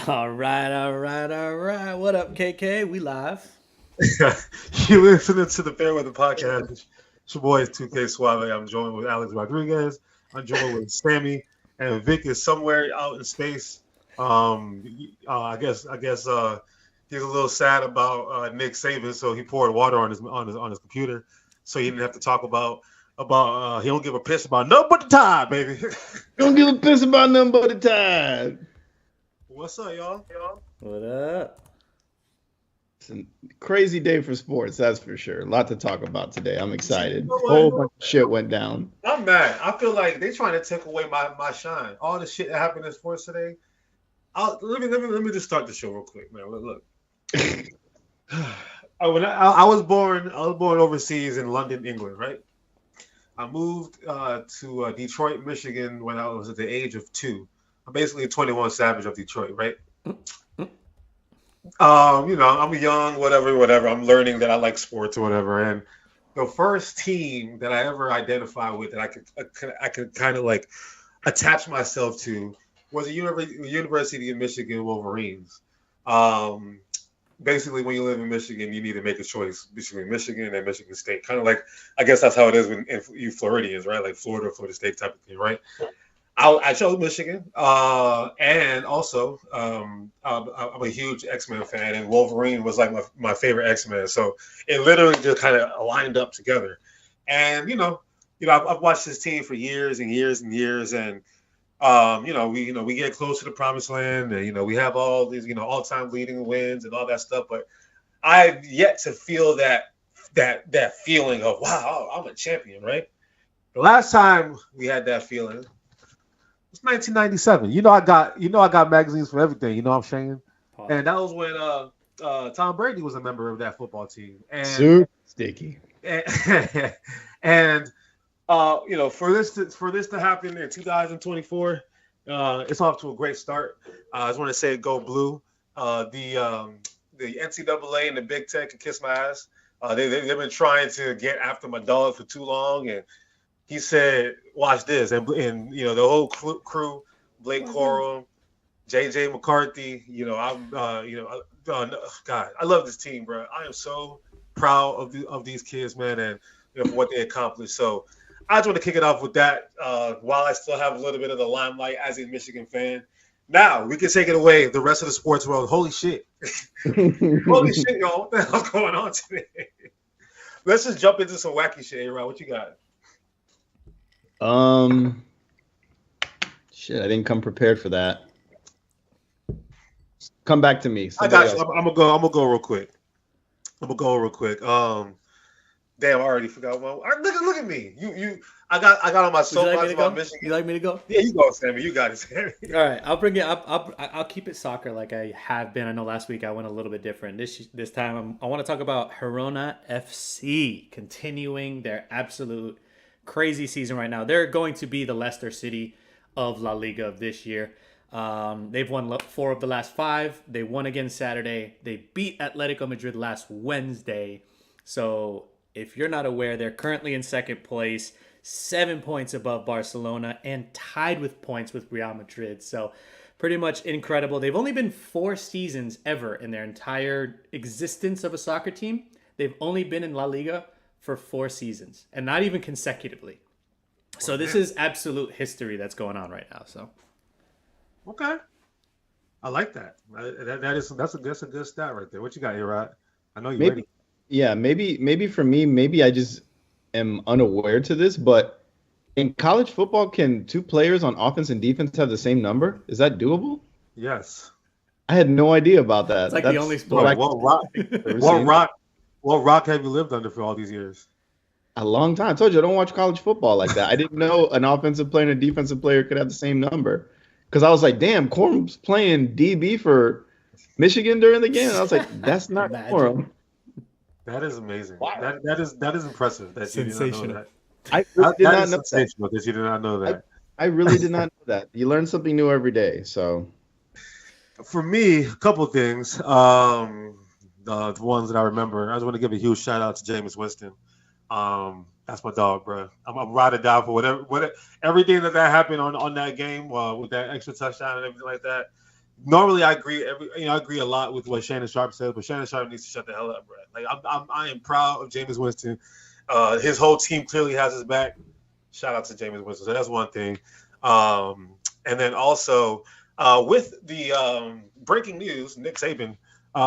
All right. What up, KK? We live. You listening to the Fairweather Podcast. It's your boy 2K Suave. I'm joined with Alex Rodriguez. I'm joined with Sammy, and Vic is somewhere out in space. I guess he's a little sad about Nick Saban, so he poured water on his computer, so he didn't have to talk about he don't give a piss about nothing but the time, baby. Don't give a piss about nothing but the time. What's up, y'all? What up? It's a crazy day for sports, that's for sure. A lot to talk about today. I'm excited. You know A what? whole bunch of shit went down. I'm mad. I feel like they trying to take away my shine. All the shit that happened in sports today. Let me just start the show real quick, man. Look. I was born overseas in London, England, right? I moved to Detroit, Michigan when I was at the age of 2. I'm basically a 21 Savage of Detroit, right? I'm young, whatever. I'm learning that I like sports or whatever. And the first team that I ever identified with that I could kind of like attach myself to was the University of Michigan Wolverines. Basically, when you live in Michigan, you need to make a choice between Michigan and Michigan State. Kind of like, I guess that's how it is when you Floridians, right? Like Florida State type of thing, right? I chose Michigan, and also I'm a huge X-Men fan, and Wolverine was like my favorite X-Men. So it literally just kind of lined up together. And I've watched this team for years and years and years, and we get close to the promised land, and we have all these all-time leading wins and all that stuff. But I've yet to feel that feeling of wow, I'm a champion, right? The last time we had that feeling. It's 1997. I got magazines for everything. You know what I'm saying? And that was when Tom Brady was a member of that football team. And Super sticky. And for this to happen in 2024, it's off to a great start. I just want to say go blue. The NCAA and the Big Ten can kiss my ass. They've been trying to get after my dog for too long, and he said, "Watch this," and the whole crew, Blake Corum, JJ McCarthy. God, I love this team, bro. I am so proud of these kids, man, and for what they accomplished. So I just want to kick it off with that. While I still have a little bit of the limelight as a Michigan fan, now we can take it away. The rest of the sports world, holy shit, holy shit, y'all! What the hell's going on today? Let's just jump into some wacky shit, A-Rod. What you got? Shit, I didn't come prepared for that. Come back to me. I got you. I'm gonna go real quick. Damn, I already forgot one. Look at me. I got on my soapbox about Michigan. You like me to go? Yeah, you go, Sammy. You got it, Sammy. All right, I'll bring it up. I'll keep it soccer like I have been. I know last week I went a little bit different. This time I want to talk about Girona FC continuing their absolute crazy season right now. They're going to be the Leicester City of La Liga of this year. They've won 4 of the last 5. They won again Saturday. They beat Atletico Madrid last Wednesday. So if you're not aware, they're currently in second place, 7 points above Barcelona, and tied with points with Real Madrid. So pretty much incredible. They've only been 4 seasons ever in their entire existence of a soccer team. They've only been in La Liga for 4 seasons, and not even consecutively. So this is absolute history that's going on right now. So, okay, I like that. That's a good stat right there. What you got here, Rod? I know you're ready. Yeah, maybe for me, maybe I just am unaware to this, but in college football, can 2 players on offense and defense have the same number? Is that doable? Yes. I had no idea about that. It's like the only sport. What rock have you lived under for all these years? A long time. I told you I don't watch college football like that. I didn't know an offensive player and a defensive player could have the same number. Because I was like, damn, Corum's playing DB for Michigan during the game. And I was like, that's not Corum. That is amazing. Wow. That is impressive. That you did not know that. I really did not know that. That you did not know that. I really did not know that. You learn something new every day. So, for me, a couple of things. The ones that I remember, I just want to give a huge shout out to Jameis Winston. That's my dog, bro. I'm ride or die for whatever everything that happened on that game with that extra touchdown and everything like that. Normally, I agree. I agree a lot with what Shannon Sharp said, but Shannon Sharp needs to shut the hell up, bro. Like I am proud of Jameis Winston. His whole team clearly has his back. Shout out to Jameis Winston. So that's one thing. And then also with the breaking news, Nick Saban. We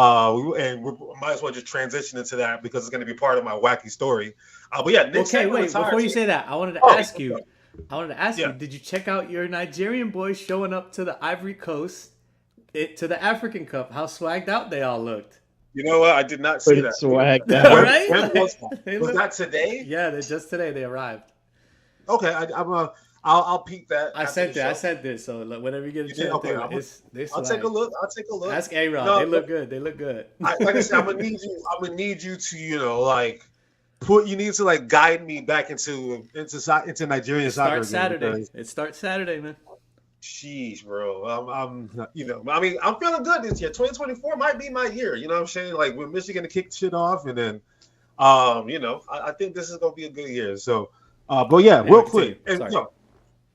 might as well just transition into that because it's going to be part of my wacky story. But yeah, Nick Saban wait. Before you say that, I wanted to ask you. Did you check out your Nigerian boys showing up to the Ivory Coast, to the African Cup? How swagged out they all looked. You know what? I did not see that. Swagged out. Right? When was that? Was that today? Yeah, just today they arrived. Okay, I'll peek that. I sent this. So whenever you get a chance, I'll take a look. Ask A-Rod. They look good. Like I said, I'm gonna need you to you need to guide me back into Nigerian soccer. It starts Saturday, man. Jeez, bro. I'm feeling good this year. 2024 might be my year. You know what I'm saying? Like with Michigan to kick shit off, and then, I think this is gonna be a good year. So, but yeah, real quick,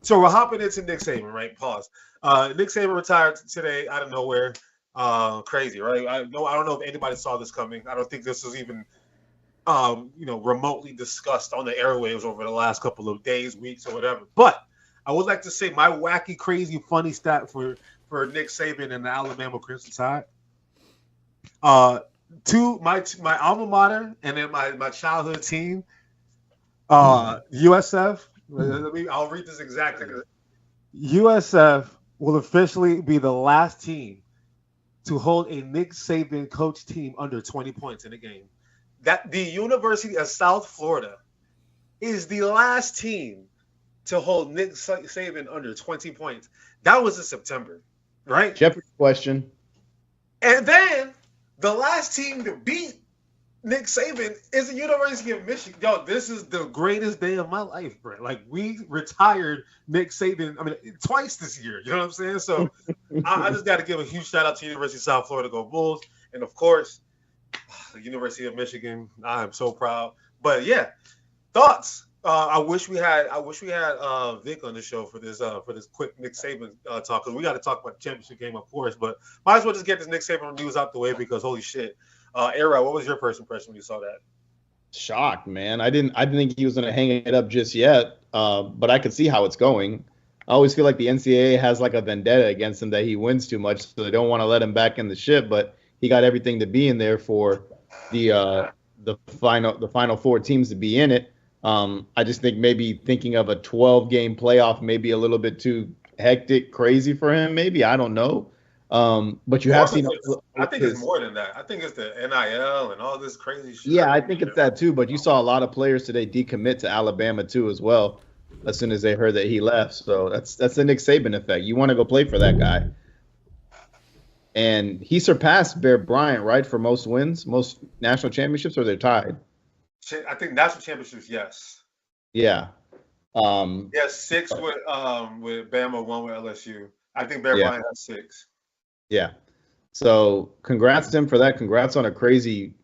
so we're hopping into Nick Saban, right? Pause. Nick Saban retired today out of nowhere. Crazy, right? I don't know if anybody saw this coming. I don't think this was even, remotely discussed on the airwaves over the last couple of days, weeks, or whatever. But I would like to say my wacky, crazy, funny stat for Nick Saban and the Alabama Crimson Tide. To my alma mater and then my childhood team, USF. I'll read this exactly. USF will officially be the last team to hold a Nick Saban coach team under 20 points in a game. That the University of South Florida is the last team to hold Nick Saban under 20 points. That was in September, right? Jeopardy question. And then the last team to beat Nick Saban is the University of Michigan. Yo, this is the greatest day of my life, bro. Like, we retired Nick Saban, twice this year. You know what I'm saying? So I just got to give a huge shout out to University of South Florida, go Bulls. And, of course, the University of Michigan. I am so proud. But, yeah, thoughts. I wish we had Vic on the show for this quick Nick Saban talk, because we got to talk about the championship game, of course. But might as well just get this Nick Saban news out the way, because holy shit. Era, what was your first impression when you saw that? Shocked, man. I didn't think he was going to hang it up just yet, but I could see how it's going. I always feel like the NCAA has like a vendetta against him that he wins too much, so they don't want to let him back in the ship. But he got everything to be in there for the final four teams to be in it. I just think maybe thinking of a 12-game playoff may be a little bit too hectic, crazy for him. Maybe, I don't know. But you have seen. I think it's more than that. I think it's the NIL and all this crazy shit. Yeah, I think it's that too. But you saw a lot of players today decommit to Alabama too, as well, as soon as they heard that he left. So that's the Nick Saban effect. You want to go play for that guy, and he surpassed Bear Bryant, right, for most wins, most national championships, or they're tied. I think national championships, yes. Yeah. Yeah, 6 with Bama, 1 with LSU. I think Bear Bryant has 6. Yeah. So congrats to him for that. Congrats on a crazy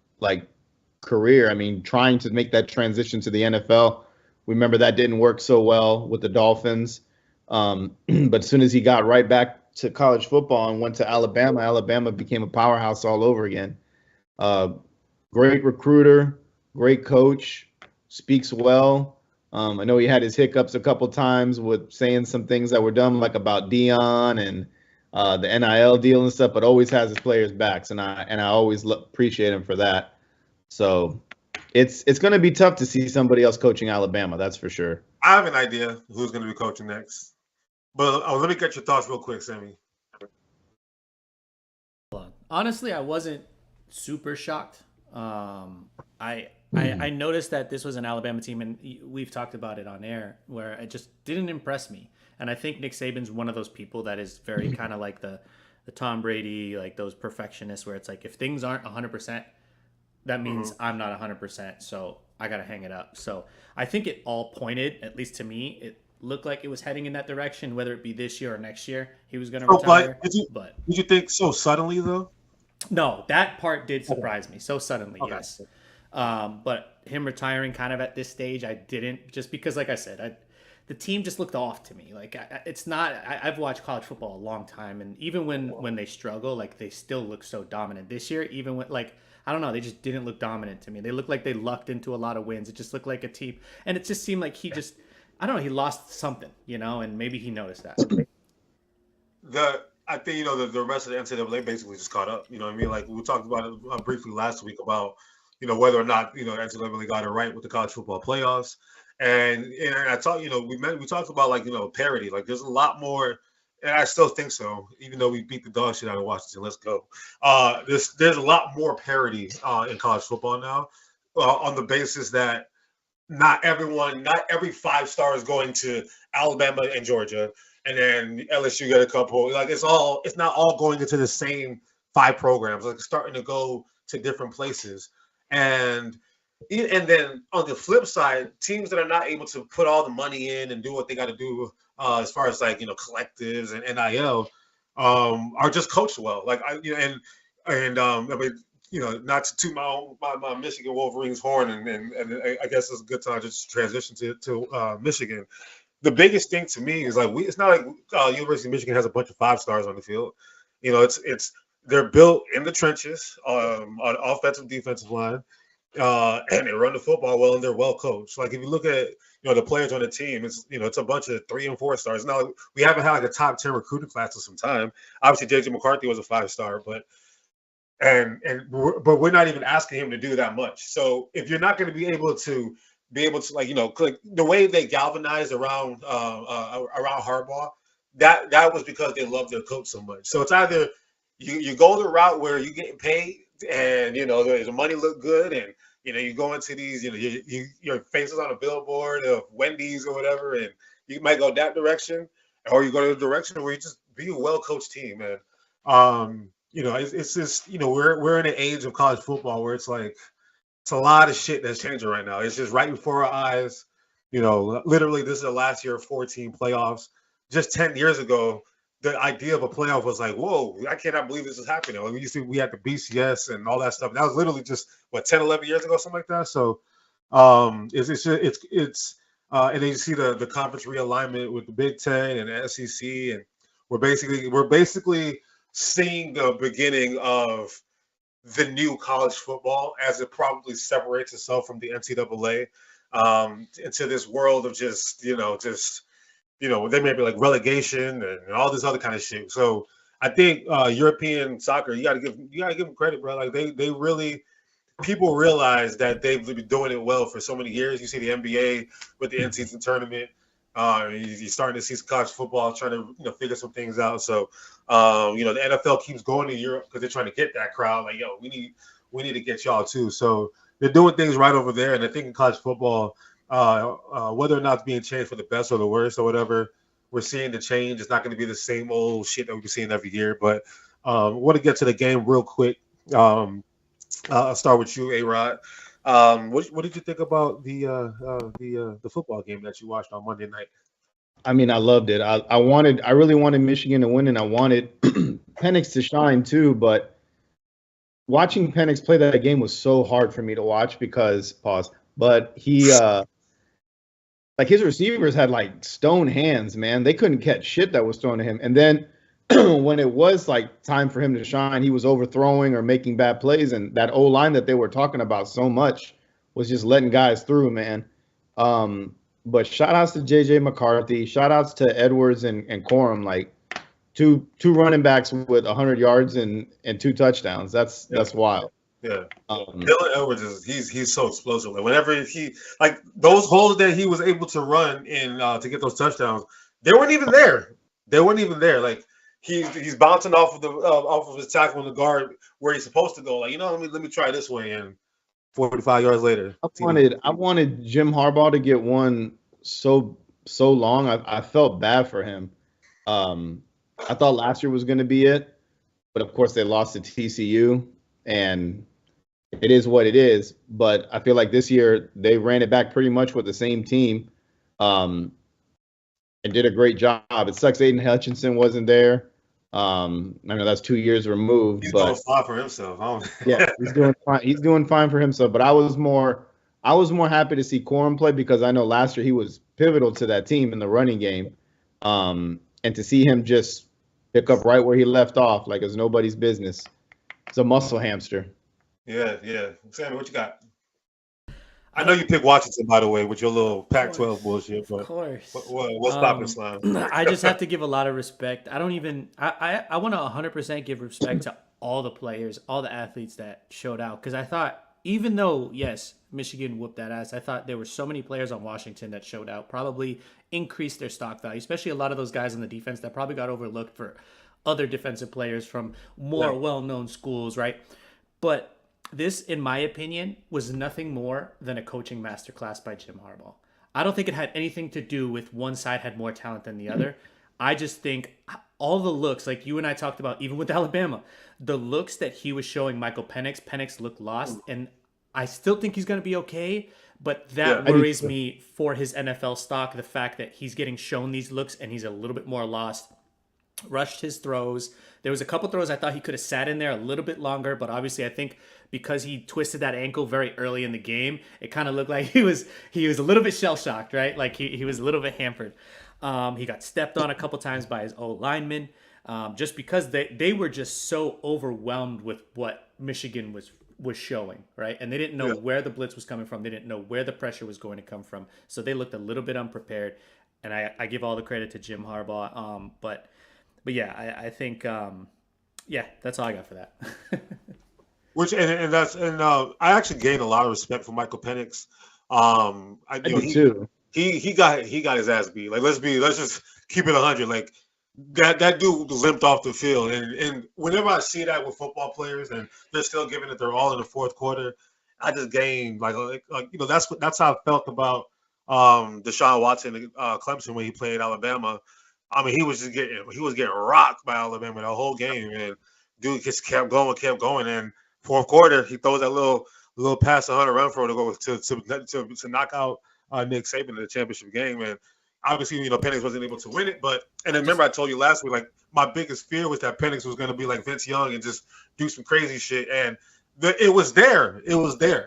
career. I mean, trying to make that transition to the NFL. Remember that didn't work so well with the Dolphins. But as soon as he got right back to college football and went to Alabama, Alabama became a powerhouse all over again. Great recruiter, great coach, speaks well. I know he had his hiccups a couple times with saying some things that were dumb, like about Dion and the NIL deal and stuff, but always has his players' backs, and I always appreciate him for that. So it's going to be tough to see somebody else coaching Alabama, that's for sure. I have an idea who's going to be coaching next, but let me get your thoughts real quick, Sammy. Honestly, I wasn't super shocked. I noticed that this was an Alabama team, and we've talked about it on air, where it just didn't impress me. And I think Nick Saban's one of those people that is very kind of like the Tom Brady, like those perfectionists, where it's like, if things aren't 100%, that means I'm not 100%, so I got to hang it up. So I think it all pointed, at least to me, it looked like it was heading in that direction, whether it be this year or next year, he was going to retire. But did you think so suddenly, though? No, that part did surprise me. So suddenly, yes. But him retiring kind of at this stage, I didn't, just because, like I said, the team just looked off to me. Like it's not. I've watched college football a long time, and even when they struggle, like they still look so dominant. This year, even when like I don't know, they just didn't look dominant to me. They looked like they lucked into a lot of wins. It just looked like a team, and it just seemed like he just I don't know, he lost something, and maybe he noticed that. I think the rest of the NCAA basically just caught up. You know what I mean? Like we talked about it briefly last week about whether or not NCAA got it right with the college football playoffs. And I thought, we talked about like, parity. Like there's a lot more, and I still think so, even though we beat the dog shit out of Washington. Let's go. There's a lot more parity in college football now, on the basis that not every 5-star is going to Alabama and Georgia, and then LSU got a couple. Like it's not all going into the same 5 programs. Like it's starting to go to different places. And then on the flip side, teams that are not able to put all the money in and do what they got to do as far as like collectives and NIL are just coached well. Like I mean not to toot my Michigan Wolverines horn, and I guess it's a good time to just transition to Michigan. The biggest thing to me is like it's not like University of Michigan has a bunch of 5-stars on the field. They're built in the trenches on offensive, defensive line. And they run the football well, and they're well coached. Like if you look at the players on the team, it's a bunch of 3 and 4 stars. Now we haven't had like a top 10 recruiting class in some time. Obviously, JJ McCarthy was a 5-star, but we're not even asking him to do that much. So if you're not going to be able to like the way they galvanized around Harbaugh, that was because they love their coach so much. So it's either you go the route where you're getting paid, and the money look good, and you go into these, your faces on a billboard of Wendy's or whatever, and you might go that direction, or you go to the direction where you just be a well-coached team, man. It's just we're in an age of college football where it's like it's a lot of shit that's changing right now. It's just right before our eyes. Literally, this is the last year of 14 playoffs. Just 10 years ago, the idea of a playoff was like, whoa, I cannot believe this is happening. Like, we had the BCS and all that stuff. That was literally just 10, 11 years ago, something like that. So it's and then you see the conference realignment with the Big Ten and the SEC, and we're basically seeing the beginning of the new college football as it probably separates itself from the NCAA into this world of just they may be like relegation and all this other kind of shit. So I think European soccer, you gotta give them credit, bro. Like they really, people realize that they've been doing it well for so many years. You see the NBA with the in-season tournament. You're starting to see some college football trying to figure some things out. So the NFL keeps going to Europe because they're trying to get that crowd. Like, yo, we need to get y'all too. So they're doing things right over there. And I think in college football, whether or not it's being changed for the best or the worst or whatever, we're seeing the change. It's not going to be the same old shit that we've been seeing every year. But I want to get to the game real quick. I'll start with you, A-Rod. What did you think about the football game that you watched on Monday night? I mean, I loved it. I really wanted Michigan to win, and I wanted Penix to shine too. But watching Penix play that game was so hard for me to watch because But he like his receivers had like stone hands, man. They couldn't catch shit that was thrown to him. And then when it was like time for him to shine, he was overthrowing or making bad plays. And that O-line that they were talking about so much was just letting guys through, man. But shout outs to JJ McCarthy, shout outs to Edwards and Corum, like two running backs with 100 yards and 2 touchdowns. That's wild. Yeah, Dylan Edwards he's so explosive. Like whenever he like those holes that he was able to run in to get those touchdowns, they weren't even there. Like he's bouncing off of his tackle in the guard where he's supposed to go. Like let me try this way, and 45 yards later. I wanted Jim Harbaugh to get one so long. I felt bad for him. I thought last year was going to be it, but of course they lost to TCU, and it is what it is. But I feel like this year they ran it back pretty much with the same team, and did a great job. It sucks Aiden Hutchinson wasn't there. I know that's 2 years removed, He's but doing fine for himself. yeah, he's doing fine. He's doing fine for himself. But I was more happy to see Corum play because I know last year he was pivotal to that team in the running game. And to see him just pick up right where he left off, like it's nobody's business. It's a muscle hamster. Yeah. Sammy, what you got? I know you picked Washington, by the way, with your little Pac-12 bullshit, but Of course. what's stopping Slime? I just have to give a lot of respect. I want to 100% give respect to all the players, all the athletes that showed out. Because I thought, even though, yes, Michigan whooped that ass, I thought there were so many players on Washington that showed out, probably increased their stock value, especially a lot of those guys on the defense that probably got overlooked for other defensive players from more well-known schools, right? But this, in my opinion, was nothing more than a coaching masterclass by Jim Harbaugh. I don't think it had anything to do with one side had more talent than the other. I just think all the looks, like you and I talked about, even with Alabama, the looks that he was showing Michael Penix looked lost, and I still think he's going to be okay, but that worries me for his NFL stock, the fact that he's getting shown these looks and he's a little bit more lost. Rushed his throws. There was a couple throws I thought he could have sat in there a little bit longer, but obviously I think because he twisted that ankle very early in the game, it kind of looked like he was a little bit shell-shocked, right? Like he was a little bit hampered. He got stepped on a couple times by his old linemen, just because they were just so overwhelmed with what Michigan was showing, right? And they didn't know where the blitz was coming from. They didn't know where the pressure was going to come from. So they looked a little bit unprepared. And I give all the credit to Jim Harbaugh. But yeah, I think that's all I got for that. I actually gained a lot of respect for Michael Penix. I do too. He got his ass beat. Like let's just keep it 100. Like that dude limped off the field, and whenever I see that with football players and they're still giving it their all in the fourth quarter, I just gained like that's how I felt about Deshaun Watson in Clemson when he played Alabama. I mean, he was getting rocked by Alabama the whole game, and dude just kept going, and fourth quarter he throws that little pass to Hunter Renfrow to go to knock out Nick Saban in the championship game, and obviously Penix wasn't able to win it, and remember I told you last week, like my biggest fear was that Penix was going to be like Vince Young and just do some crazy shit, and it was there,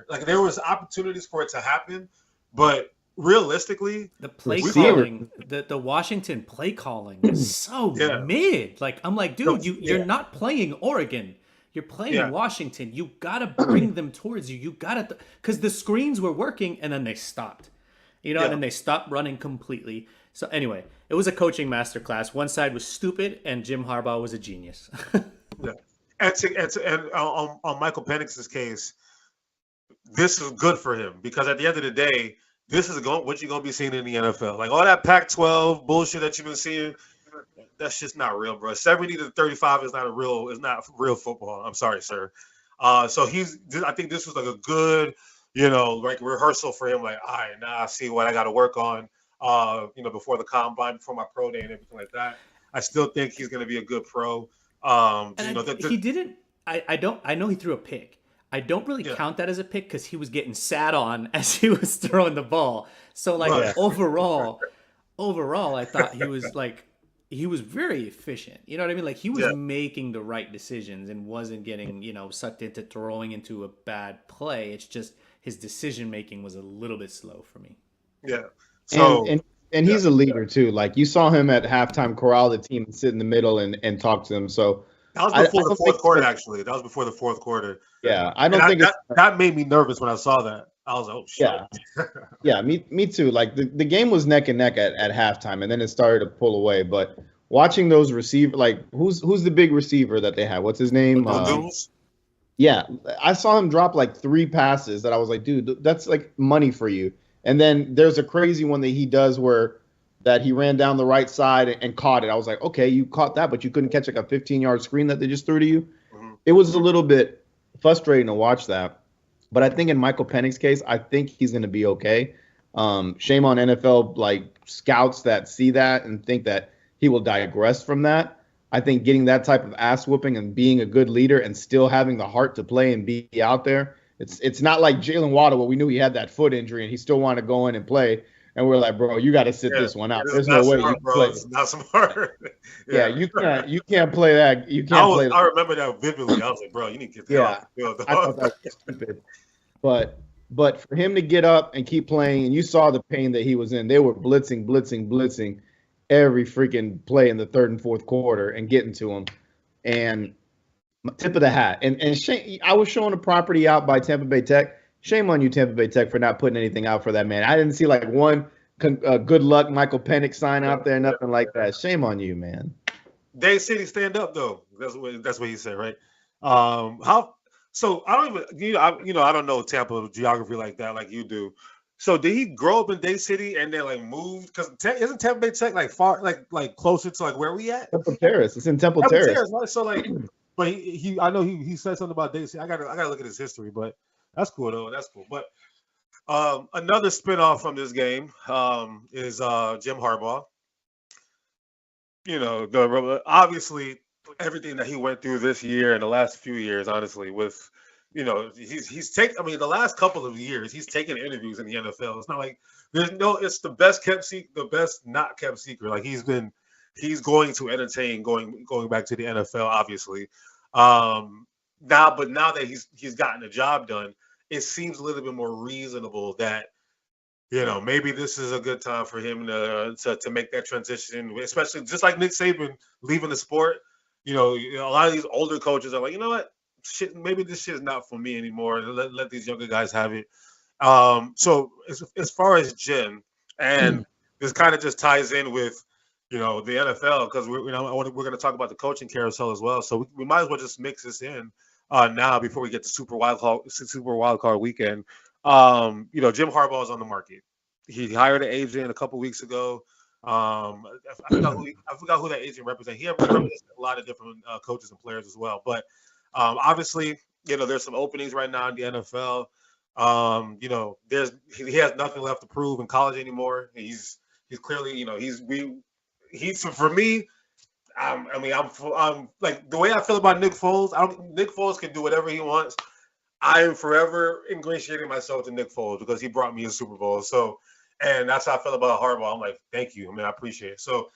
like there was opportunities for it to happen, but realistically, the play calling, the Washington play calling is so mid. Like I'm like, dude, you're not playing Oregon. You're playing Washington. You gotta bring them towards you. You gotta, because the screens were working and then they stopped. And then they stopped running completely. So anyway, it was a coaching masterclass. One side was stupid and Jim Harbaugh was a genius. And on Michael Penix's case, this is good for him because at the end of the day, this is what you're going to be seeing in the NFL. Like all that Pac-12 bullshit that you've been seeing, that's just not real, bro. 70-35 is not real football. I'm sorry, sir. So I think this was like a good, like rehearsal for him. Like, all right, now I see what I got to work on, before the combine, before my pro day and everything like that. I still think he's going to be a good pro. He didn't. I know he threw a pick. I don't really count that as a pick because he was getting sat on as he was throwing the ball. So overall, I thought he was very efficient. You know what I mean? Like he was making the right decisions and wasn't getting, sucked into throwing into a bad play. It's just his decision making was a little bit slow for me. Yeah. So and he's a leader too. Like you saw him at halftime corral the team and sit in the middle and talk to them. So that was before the fourth quarter, actually. That was before the fourth quarter. Yeah, I don't think that made me nervous when I saw that. I was like, oh shit. Yeah, me too. Like the game was neck and neck at halftime, and then it started to pull away. But watching those receivers, like who's the big receiver that they have? What's his name? Yeah, I saw him drop like 3 passes that I was like, dude, that's like money for you. And then there's a crazy one that he does that he ran down the right side and caught it. I was like, okay, you caught that, but you couldn't catch like a 15-yard screen that they just threw to you. Mm-hmm. It was a little bit frustrating to watch that. But I think in Michael Penix's case, I think he's going to be okay. Shame on NFL like scouts that see that and think that he will digress from that. I think getting that type of ass whooping and being a good leader and still having the heart to play and be out there, it's not like Jalen Waddle where we knew he had that foot injury and he still wanted to go in and play. and we're like, bro, you got to sit this one out. There's no way you can play. It's not smart. Yeah, you can't play that. You can't play that. I remember that vividly. I was like, bro, you need to get that off the field. I thought that was stupid. But for him to get up and keep playing, and you saw the pain that he was in. They were blitzing every freaking play in the third and fourth quarter and getting to him. And tip of the hat. And shame, I was showing a property out by Tampa Bay Tech. Shame on you, Tampa Bay Tech, for not putting anything out for that man. I didn't see like one good luck Michael Penix sign out there, nothing like that. Shame on you, man. Day City stand up though. That's what he said, right? So I don't even I don't know Tampa geography like that, like you do. So did he grow up in Day City and then like moved? Because isn't Tampa Bay Tech like far, like closer to like where we at? Temple Terrace. It's in Temple Terrace. Right? So like, but he I know he said something about Day City. I gotta look at his history, but that's cool though. That's cool. But another spinoff from this game is Jim Harbaugh. You know, obviously everything that he went through this year and the last few years, honestly, with he's taken. I mean, the last couple of years, he's taken interviews in the NFL. It's not like it's the best kept the best not kept secret. Like he's going to entertain going back to the NFL, obviously. Now that he's gotten the job done, it seems a little bit more reasonable that maybe this is a good time for him to make that transition, especially just like Nick Saban leaving the sport. A lot of these older coaches are like, you know what? Shit, maybe this shit is not for me anymore. Let these younger guys have it. So as far as Jim, and this kind of just ties in with the NFL because we're going to talk about the coaching carousel as well. So we might as well just mix this in now before we get to Super Wild Card weekend. Jim Harbaugh is on the market. He hired an agent a couple weeks ago. I forgot who that agent represents. He represents a lot of different coaches and players as well. But obviously, there's some openings right now in the NFL. He has nothing left to prove in college anymore. He's clearly, he's for me. I'm like the way I feel about Nick Foles. Nick Foles can do whatever he wants. I am forever ingratiating myself to Nick Foles because he brought me a Super Bowl. So, and that's how I feel about Harbaugh. I'm like, thank you. I mean, I appreciate it. So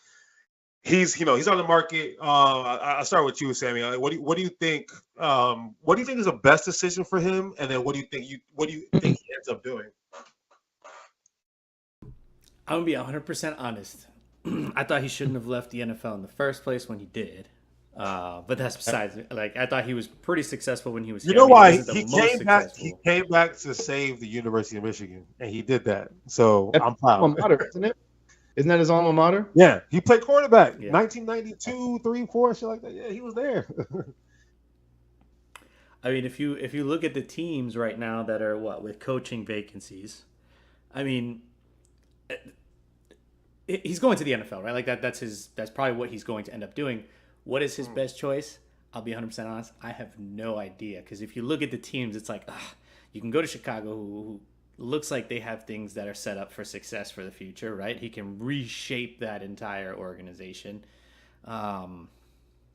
he's on the market. I'll start with you, Sammy. What do you think? What do you think is the best decision for him? And then what do you think he ends up doing? I'm gonna be 100% honest. I thought he shouldn't have left the NFL in the first place when he did. But that's besides it. Like I thought he was pretty successful when he was. You know why he came back? He came back to save the University of Michigan, and he did that. So I'm proud. Alma mater, isn't it? Isn't that his alma mater? Yeah, he played quarterback. 1992, 3, 4, shit like that. Yeah, he was there. I mean, if you look at the teams right now that are with coaching vacancies, I mean, he's going to the NFL, right? Like that's probably what he's going to end up doing. What is his best choice? I'll be 100% honest. I have no idea. Because if you look at the teams, it's like, you can go to Chicago, who looks like they have things that are set up for success for the future, right? He can reshape that entire organization. They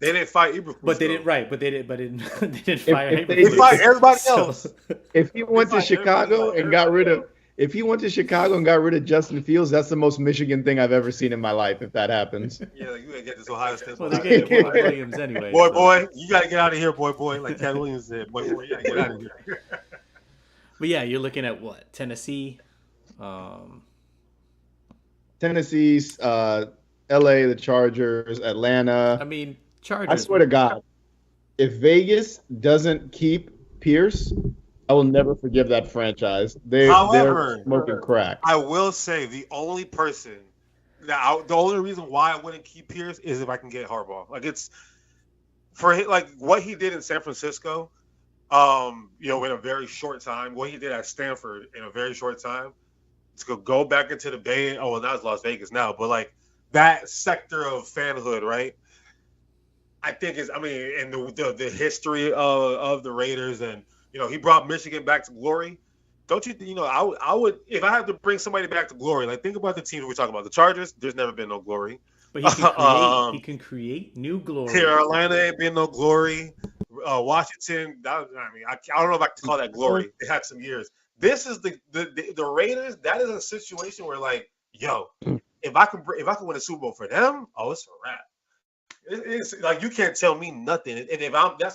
didn't fire Ibrahim. But they didn't, right. But they didn't fire Ibrahim. They fired everybody else. If he went to Chicago and got rid of Justin Fields, that's the most Michigan thing I've ever seen in my life. If that happens, yeah, like you gotta get this Ohio State. Well, they get Boy Williams anyway. Boy, you gotta get out of here, boy. Like Ken Williams said, boy, you gotta get out of here. But yeah, you're looking at what? Tennessee, Tennessee's, LA, the Chargers, Atlanta. I mean, Chargers. I swear to God, if Vegas doesn't keep Pierce, I will never forgive that franchise. They're smoking crack. I will say the only reason why I wouldn't keep Pierce is if I can get Harbaugh. Like it's for like what he did in San Francisco, in a very short time. What he did at Stanford in a very short time. To go back into the Bay. Oh, well, now it's Las Vegas now, but like that sector of fanhood, right? I think and the history of the Raiders and. He brought Michigan back to glory. Don't you? I would if I had to bring somebody back to glory. Like think about the teams we're talking about. The Chargers. There's never been no glory. But he can create new glory. Carolina ain't been no glory. Washington. I don't know if I can call that glory. They had some years. This is the Raiders. That is a situation where like yo, if I can win a Super Bowl for them, oh, it's a wrap. It's like you can't tell me nothing. And if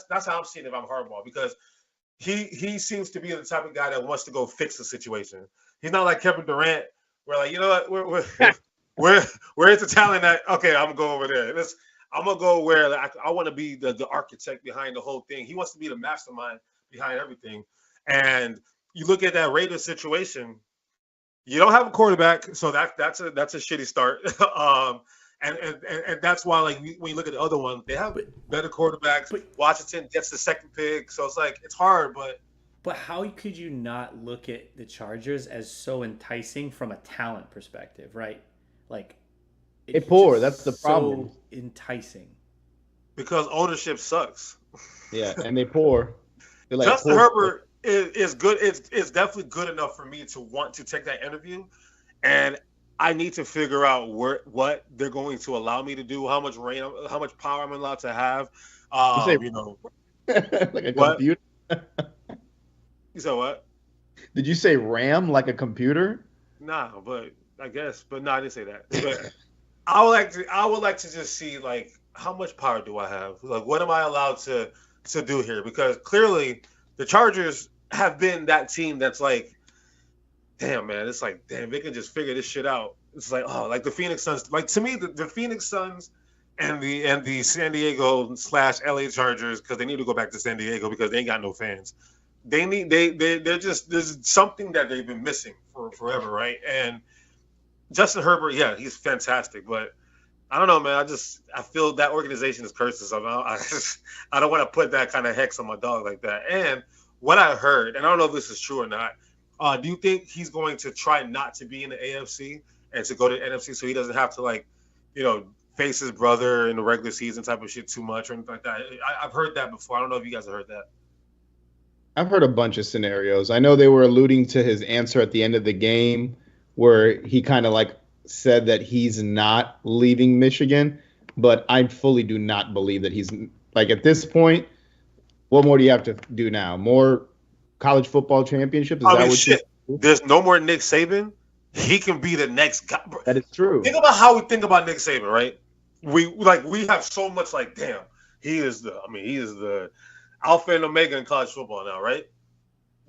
that's how I'm seeing if I'm Harbaugh, because he seems to be the type of guy that wants to go fix the situation. He's not like Kevin Durant, where like, you know what, where's the talent at? Okay, I'm gonna go over there. I'm gonna go where like, I want to be the architect behind the whole thing. He wants to be the mastermind behind everything. And you look at that Raiders situation, you don't have a quarterback, so that's a shitty start. And that's why, like, when you look at the other one, they have better quarterbacks. Washington gets the second pick, so it's like it's hard. But how could you not look at the Chargers as so enticing from a talent perspective, right? Like, it's poor. That's the problem. So enticing. Because ownership sucks. Yeah, and they poor. Like Justin Herbert is good. It's definitely good enough for me to want to take that interview, and I need to figure out what they're going to allow me to do, how much power I'm allowed to have. You know, like a computer. You said what? Did you say RAM like a computer? Nah, but I guess. But no, I didn't say that. But I would like to just see, like, how much power do I have? Like, what am I allowed to do here? Because clearly the Chargers have been that team that's like, damn, man, it's like, damn, they can just figure this shit out. It's like, oh, like the Phoenix Suns. Like, to me, the Phoenix Suns and the San Diego / LA Chargers, because they need to go back to San Diego because they ain't got no fans. They're just, there's something that they've been missing for forever, right? And Justin Herbert, yeah, he's fantastic, but I don't know, man. I feel that organization is cursed. So I don't want to put that kind of hex on my dog like that. And what I heard, and I don't know if this is true or not, do you think he's going to try not to be in the AFC and to go to the NFC so he doesn't have to, like, you know, face his brother in the regular season type of shit too much or anything like that? I've heard that before. I don't know if you guys have heard that. I've heard a bunch of scenarios. I know they were alluding to his answer at the end of the game where he kind of like said that he's not leaving Michigan, but I fully do not believe that he's, like, at this point, what more do you have to do now? More college football championships? There's no more Nick Saban. He can be the next guy. That is true. Think about how we think about Nick Saban, right? We have so much, like, damn, he is the alpha and omega in college football now, right?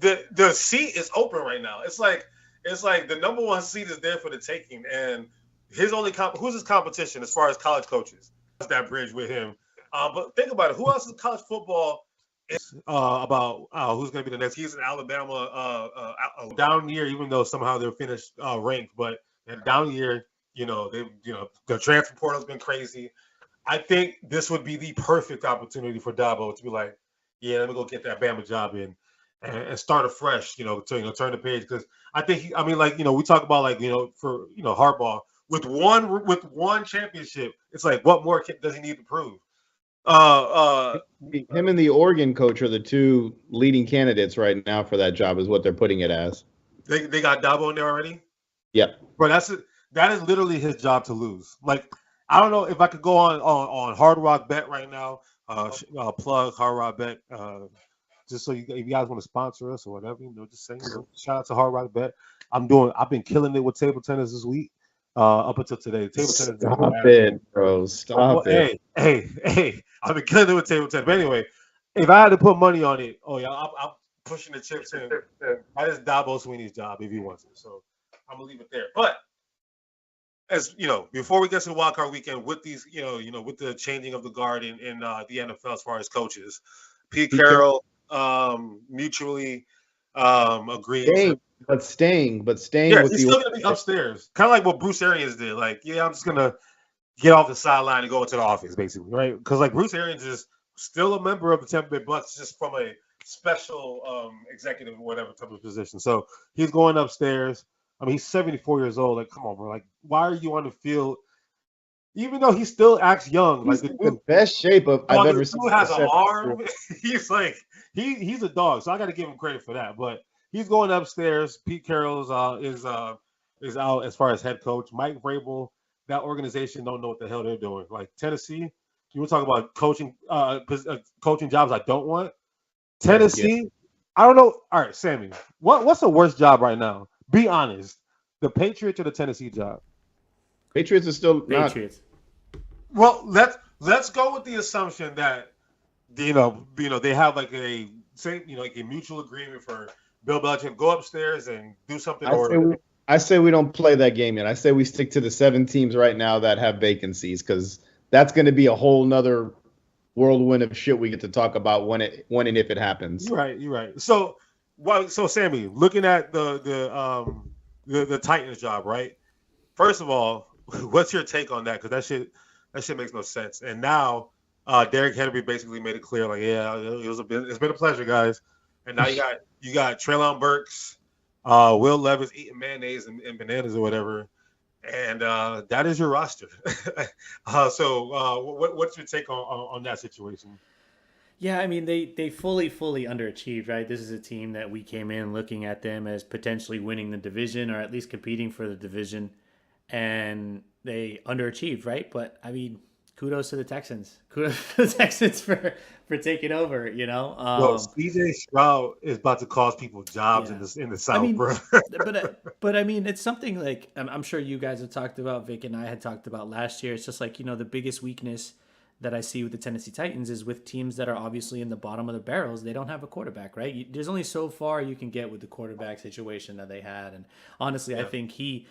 The seat is open right now. It's like the number one seat is there for the taking, and who's his competition as far as college coaches? That bridge with him. But think about it. Who else in college football is about who's going to be the next? He's in Alabama down year, even though somehow they're finished ranked, but in a down year, the transfer portal's been crazy. I think this would be the perfect opportunity for Dabo to be like, yeah, let me go get that Bama job in and start afresh, to turn the page. Because I think we talk about, like, for Harbaugh with one championship, it's like, what more does he need to prove? Him and the Oregon coach are the two leading candidates right now for that job, is what they're putting it as. They got Dabo in there already? Yep. But that is literally his job to lose. Like, I don't know if I could go on Hard Rock Bet right now. Plug Hard Rock Bet, just so if you guys want to sponsor us or whatever, just saying. Shout out to Hard Rock Bet. I've been killing it with table tennis this week, up until today. Table tennis. Stop it, bro. Stop it. Hey, I've been killing it with table tennis. But anyway, if I had to put money on it, I'm pushing the chips in. That is Dabo Sweeney's job if he wants it. So I'm gonna leave it there. But as before we get to the wild card weekend, with these, with the changing of the guard in the NFL as far as coaches, Pee Carroll mutually agreed. Staying. Yeah, he's still gonna be upstairs, kind of like what Bruce Arians did. Like, yeah, I'm just gonna get off the sideline and go into the office, basically, right? Because, like, Bruce Arians is still a member of the Tampa Bay Bucks, just from a special executive or whatever type of position. So he's going upstairs. I mean, he's 74 years old. Like, come on, bro. Like, why are you on the field? Even though he still acts young. He's like, the best shape I've ever seen. He has an arm. He's like, he's a dog. So I got to give him credit for that. But he's going upstairs. Pete Carroll is out as far as head coach. Mike Vrabel, that organization don't know what the hell they're doing. Like, Tennessee, you want to talk about coaching jobs I don't want? Tennessee, I don't know. All right, Sammy, what's the worst job right now? Be honest. the Patriots or the Tennessee job? Patriots are still Patriots. Well, let's go with the assumption that they have like a mutual agreement for Bill Belichick to go upstairs and do something. I say we don't play that game yet. I say we stick to the 7 teams right now that have vacancies, because that's going to be a whole nother whirlwind of shit we get to talk about when and if it happens. You're right. So Sammy, looking at the Titans job, right? First of all, what's your take on that? Because that shit makes no sense. And now Derrick Henry basically made it clear, like, yeah, it's been a pleasure, guys. And now you got Treylon Burks, Will Levis eating mayonnaise and bananas or whatever, and that is your roster. What's your take on that situation? Yeah, I mean, they fully underachieved, right? This is a team that we came in looking at them as potentially winning the division or at least competing for the division, and they underachieved, right? But I mean, kudos to the Texans. Kudos to the Texans for taking over, CJ Stroud is about to cost people jobs in the South, bro. but I mean, it's something like I'm sure you guys have talked about, Vic and I had talked about last year. It's just like, the biggest weakness that I see with the Tennessee Titans is with teams that are obviously in the bottom of the barrels. They don't have a quarterback, right? There's only so far you can get with the quarterback situation that they had. And honestly, I think he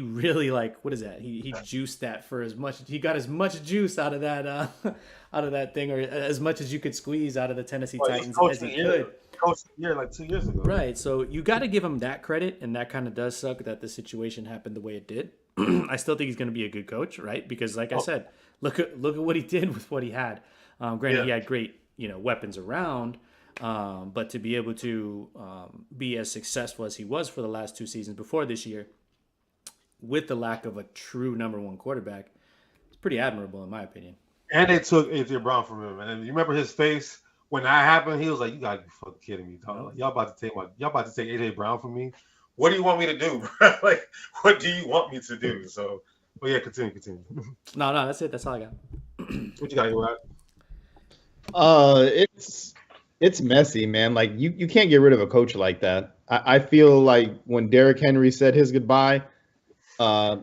really, like, what is that? He juiced that for as much. He got as much juice out of that thing, or as much as you could squeeze out of the Tennessee Titans as he could. Coached the year like 2 years ago. Right. So you got to give him that credit, and that kind of does suck that the situation happened the way it did. I still think he's going to be a good coach, right? Because, like I said, look at what he did with what he had. Granted, he had great weapons around, but to be able to be as successful as he was for the last 2 seasons before this year, with the lack of a true number 1 quarterback, it's pretty admirable in my opinion. And they took A.J. Brown from him, and you remember his face when that happened. He was like, "You gotta be fucking kidding me, dog. Y'all about to take A.J. Brown from me? What do you want me to do? Like, what do you want me to do?" So, but yeah, continue. No, that's it. That's all I got. What you got here, Rod? It's messy, man. Like, you can't get rid of a coach like that. I feel like when Derrick Henry said his goodbye, I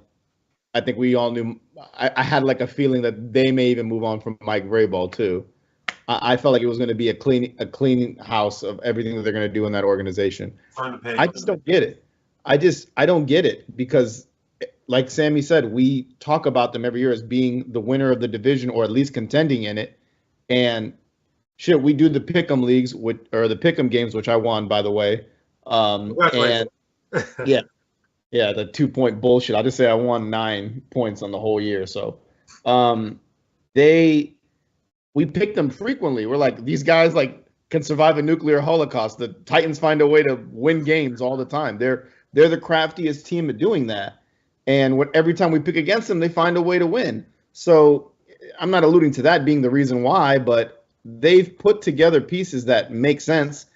think we all knew. I had like a feeling that they may even move on from Mike Vrabel too. I felt like it was going to be a clean house of everything that they're going to do in that organization. I just don't get it. I don't get it, because, like Sammy said, we talk about them every year as being the winner of the division or at least contending in it. And shit, we do the pick'em leagues or the pick'em games, which I won, by the way. And yeah, the 2-point bullshit. I'll just say I won 9 points on the whole year. So we pick them frequently. We're like, these guys like can survive a nuclear holocaust. The Titans find a way to win games all the time. They're the craftiest team at doing that. And every time we pick against them, they find a way to win. So I'm not alluding to that being the reason why, but they've put together pieces that make sense.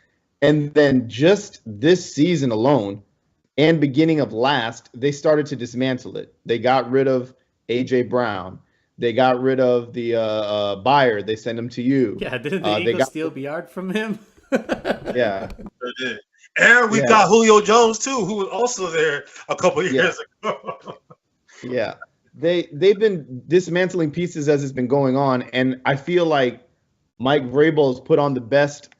And then just this season alone and beginning of last, they started to dismantle it. They got rid of A.J. Brown. They got rid of the Buyer. They sent him to you. Yeah, didn't the Eagles steal Biard from him? Yeah. And we got Julio Jones, too, who was also there a couple of years ago. Yeah. They've been dismantling pieces as it's been going on, and I feel like Mike Vrabel has put on the best,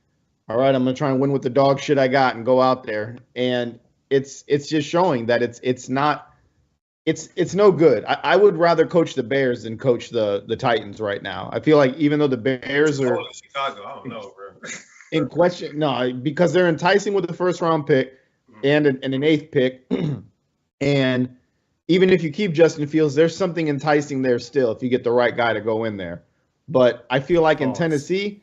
all right, I'm going to try and win with the dog shit I got and go out there. And it's just showing that it's no good. I would rather coach the Bears than coach the Titans right now. I feel like even though the Bears are Chicago, I don't know, bro. In question, no, because they're enticing with the 1st-round pick and an 8th pick. And even if you keep Justin Fields, there's something enticing there still if you get the right guy to go in there. But I feel like in Tennessee,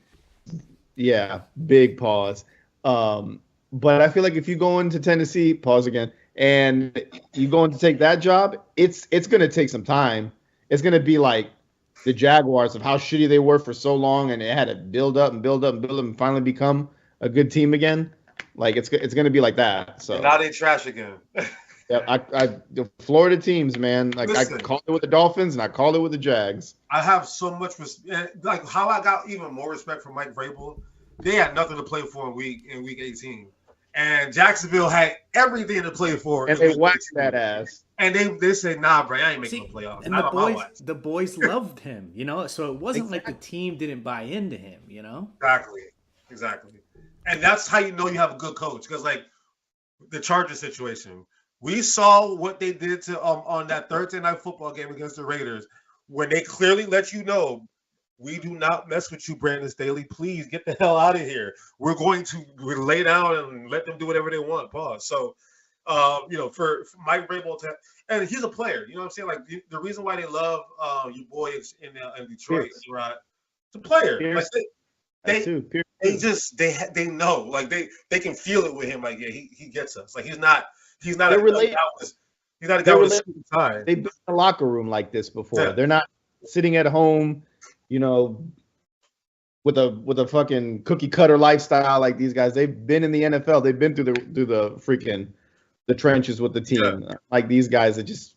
big pause. But I feel like if you go into Tennessee, pause again, and you go in to take that job, it's going to take some time. It's going to be like the Jaguars of how shitty they were for so long, and it had to build up and finally become a good team again. Like it's going to be like that. So and now they trash again. Yeah, the Florida teams, man. Like, listen, I called it with the Dolphins and I called it with the Jags. I have so much respect. Like, how I got even more respect for Mike Vrabel. They had nothing to play for in week 18, And Jacksonville had everything to play for. And they whacked that ass. And they said, nah, bro, I ain't making no playoffs. And the boys loved him, so it wasn't like the team didn't buy into him, Exactly. And that's how you know you have a good coach. Because, like, the Chargers situation, we saw what they did to on that Thursday night football game against the Raiders, when they clearly let you know, we do not mess with you, Brandon Staley. Please get the hell out of here. We're going to lay down and let them do whatever they want. Pause. So, for Mike Vrabel and he's a player. You know what I'm saying? Like, the reason why they love you boys in Detroit, right? It's a player. Like, they know. Like, they can feel it with him. Like, yeah, he gets us. Like, he's not a guy with time. They've been in a locker room like this before. Yeah. They're not sitting at home, with a fucking cookie cutter lifestyle like these guys. They've been in the NFL. They've been through the trenches with the team. Yeah. Like these guys that just,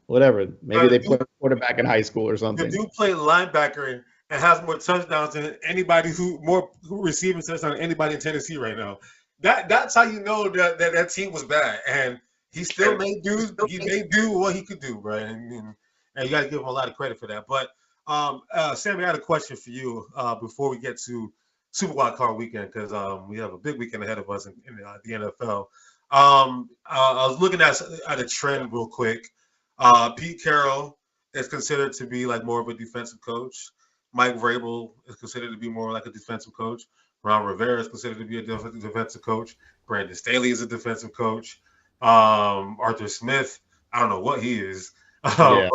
whatever. Maybe they play quarterback in high school or something. They do play linebacker and has more touchdowns than anybody who receiving touchdowns than anybody in Tennessee right now. That's how you know that team was bad. And he still made do what he could do, right? And you got to give him a lot of credit for that. But Sammy, I had a question for you before we get to Super Wild Card weekend, because we have a big weekend ahead of us in the NFL. I was looking at a trend real quick. Pee Carroll is considered to be like more of a defensive coach. Mike Vrabel is considered to be more like a defensive coach. Ron Rivera is considered to be a defensive coach. Brandon Staley is a defensive coach. Arthur Smith, I don't know what he is, but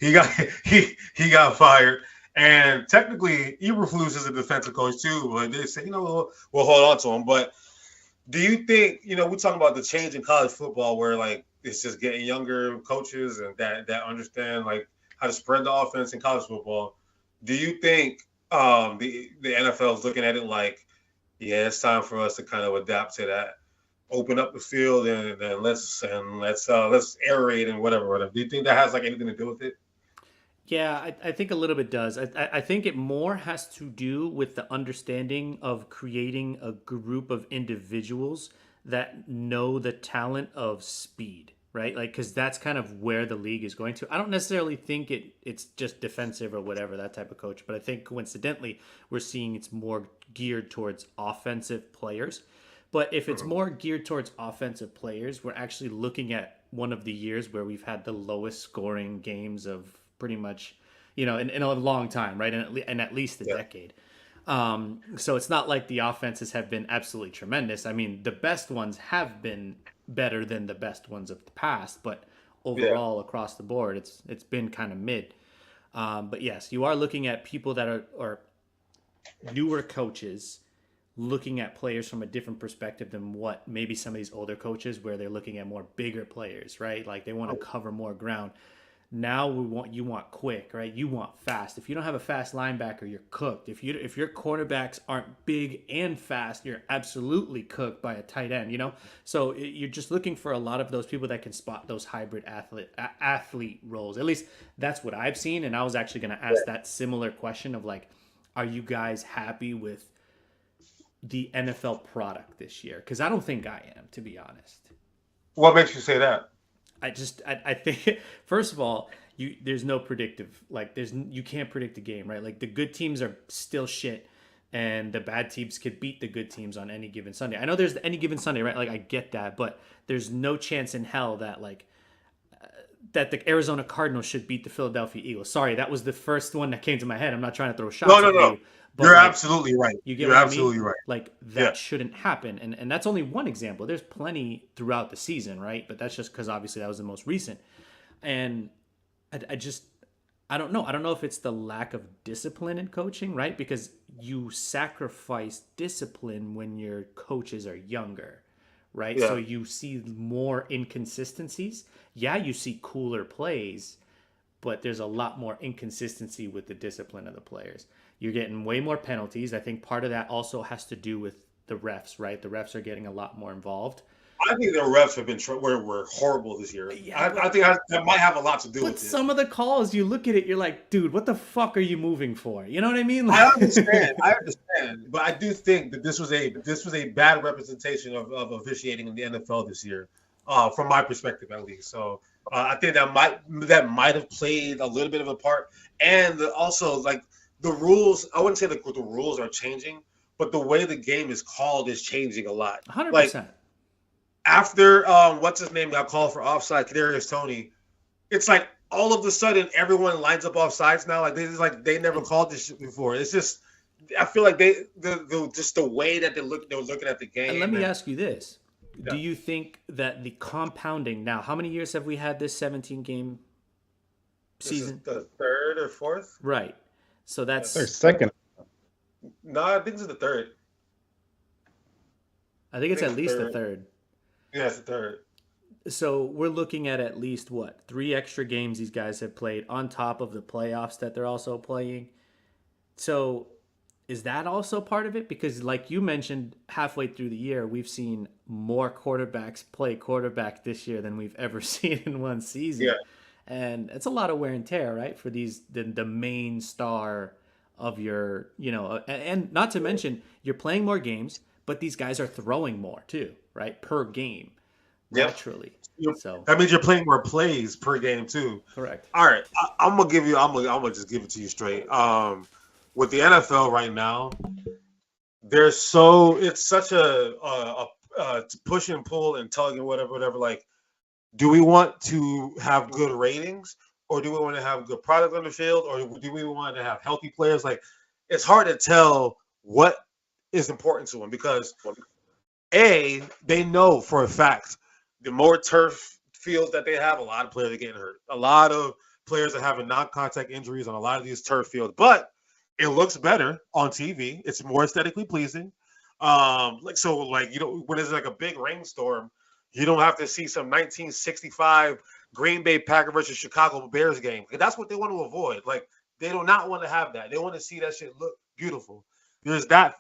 he got fired. And technically, Eberflus is a defensive coach too. But they say, we'll hold on to him. But do you think, we're talking about the change in college football where, like, it's just getting younger coaches and that understand, like, how to spread the offense in college football. Do you think the NFL is looking at it like, yeah, it's time for us to kind of adapt to that, open up the field and let's aerate and whatever. Do you think that has like anything to do with it? Yeah, I think a little bit does. I think it more has to do with the understanding of creating a group of individuals that know the talent of speed, right? Like, because that's kind of where the league is going to. I don't necessarily think it's just defensive or whatever, that type of coach, but I think coincidentally we're seeing it's more geared towards offensive players. But if it's more geared towards offensive players, we're actually looking at one of the years where we've had the lowest scoring games of pretty much, in a long time, right? And at least a decade. So it's not like the offenses have been absolutely tremendous. I mean, the best ones have been better than the best ones of the past, but overall across the board, it's been kind of mid. But yes, you are looking at people that are newer coaches looking at players from a different perspective than what maybe some of these older coaches, where they're looking at more bigger players, right? Like they want to cover more ground. Now you want quick, right? You want fast. If you don't have a fast linebacker, you're cooked. If your cornerbacks aren't big and fast, you're absolutely cooked by a tight end, So you're just looking for a lot of those people that can spot those hybrid athlete roles. At least that's what I've seen. And I was actually going to ask that similar question of like, are you guys happy with the NFL product this year? Because I don't think I am, to be honest. What makes you say that? I think, first of all, there's no predictive, like you can't predict the game, right? Like the good teams are still shit and the bad teams could beat the good teams on any given Sunday. I know there's any given Sunday, right? Like I get that, but there's no chance in hell that that the Arizona Cardinals should beat the Philadelphia Eagles. Sorry, that was the first one that came to my head. I'm not trying to throw shots at you. But you're absolutely right. You're absolutely right. Like that shouldn't happen. And that's only one example. There's plenty throughout the season, right? But that's just because obviously that was the most recent. And I don't know. I don't know if it's the lack of discipline in coaching, right? Because you sacrifice discipline when your coaches are younger, right? Yeah. So you see more inconsistencies. Yeah, you see cooler plays, but there's a lot more inconsistency with the discipline of the players. You're getting way more penalties. I think part of that also has to do with the refs, right? The refs are getting a lot more involved. I think the refs have been were horrible this year. Yeah, I think that might have a lot to do with but it. some of the calls, you look at it, you're like, dude, what the fuck are you moving for? You know what I mean? I understand, but I do think that this was a bad representation of officiating in the NFL this year, from my perspective at least. So I think that might have played a little bit of a part, and also like the rules. I wouldn't say the rules are changing, but the way the game is called is changing a lot. 100%. After what's his name got called for offside, Kadarius Toney, it's like all of a sudden everyone lines up off sides now. Like they never called this shit before. It's just I feel like just the way that they were looking at the game. And let me ask you this: do you think that the compounding now? How many years have we had this 17-game season? This is the third or fourth, right? So that's second. No, I think this is the third. I think it's at least the third. Yeah, it's the third. So we're looking at least what 3 extra games these guys have played on top of the playoffs that they're also playing. So is that also part of it? Because like you mentioned, halfway through the year, we've seen more quarterbacks play quarterback this year than we've ever seen in one season. Yeah. And it's a lot of wear and tear, right? For the main star of your, and not to mention you're playing more games, but these guys are throwing more too, right? Per game. Naturally. So that means you're playing more plays per game too. Correct. All right, I'm gonna just give it to you straight. With the NFL right now, it's such a push and pull and tug and whatever. Like, do we want to have good ratings, or do we want to have good product on the field, or do we want to have healthy players? Like, it's hard to tell what is important to them because they know for a fact. The more turf fields that they have, a lot of players are getting hurt. A lot of players are having non-contact injuries on a lot of these turf fields. But it looks better on TV. It's more aesthetically pleasing. When it's like a big rainstorm, you don't have to see some 1965 Green Bay Packers versus Chicago Bears game. That's what they want to avoid. Like, they do not want to have that. They want to see that shit look beautiful. There's that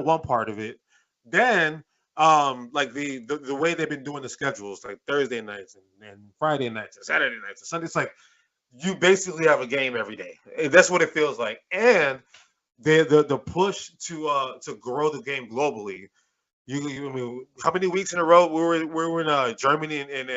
one part of it. Then like the way they've been doing the schedules, like Thursday nights and Friday nights and Saturday nights and Sunday, it's like you basically have a game every day. That's what it feels like. And the push to grow the game globally. I mean, how many weeks in a row we were in Germany and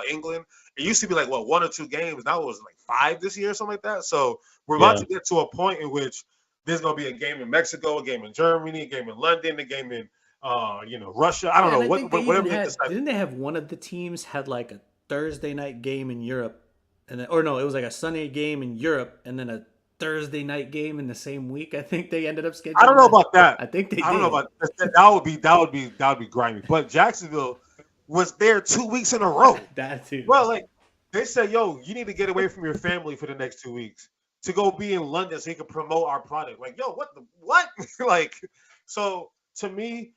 England? It used to be like 1 or 2 games. Now it was like 5 this year, something like that. So we're about to get to a point in which there's gonna be a game in Mexico, a game in Germany, a game in London, a game in Russia. I don't know whatever. Didn't they have one of the teams had like a Thursday night game in Europe, it was like a Sunday game in Europe and then a Thursday night game in the same week. I think they ended up scheduling. I don't know about that. I think they did. I don't know about that. That would be grimy. But Jacksonville was there 2 weeks in a row. That too. Well, like they said, yo, you need to get away from your family for the next 2 weeks to go be in London so you can promote our product. Like, yo, what? Like, so to me.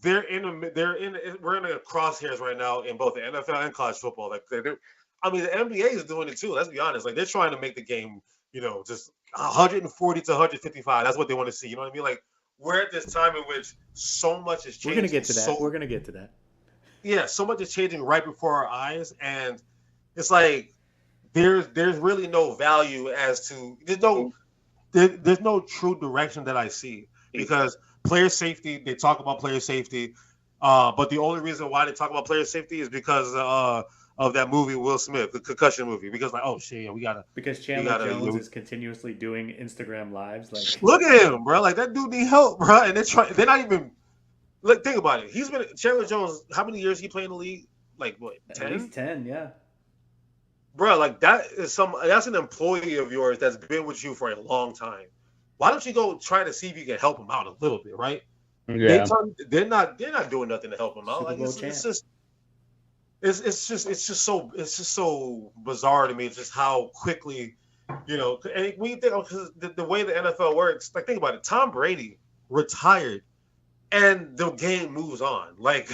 We're in the crosshairs right now in both the NFL and college football. Like, the NBA is doing it too. Let's be honest. Like, they're trying to make the game, just 140 to 155. That's what they want to see. You know what I mean? Like, we're at this time in which so much is changing. We're gonna get to that. We're gonna get to that. Yeah, so much is changing right before our eyes, and it's like there's really no value as to there's no true direction that I see because. Player safety, they talk about player safety, but the only reason why they talk about player safety is because of that movie Will Smith, the concussion movie. Because because Chandler Jones is continuously doing Instagram lives. Like, look at him, bro. Like that dude need help, bro. And they're not even. Like, think about it. He's been Chandler Jones. How many years he played in the league? Like what? 10? At least 10, yeah. Bro, like that's an employee of yours that's been with you for a long time. Why don't you go try to see if you can help him out a little bit, right? Yeah. They're not doing nothing to help him out. Like it's just so bizarre to me. Just how quickly, and when you think the way the NFL works, like think about it. Tom Brady retired, and the game moves on. Like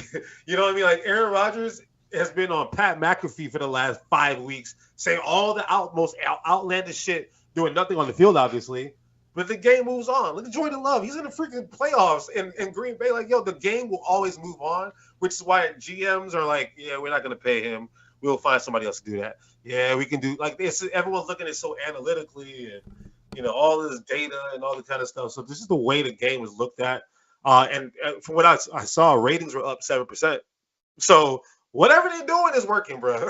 you know what I mean? Like Aaron Rodgers has been on Pat McAfee for the last 5 weeks, saying all the most outlandish shit, doing nothing on the field, obviously. But the game moves on. Look at Jordan Love. He's in the freaking playoffs in Green Bay. Like, yo, the game will always move on, which is why GMs are like, yeah, we're not going to pay him. We'll find somebody else to do that. Yeah, we can do like this. Everyone's looking at it so analytically and, all this data and all the kind of stuff. So this is the way the game is looked at. And from what I saw, ratings were up 7%. So whatever they're doing is working, bro.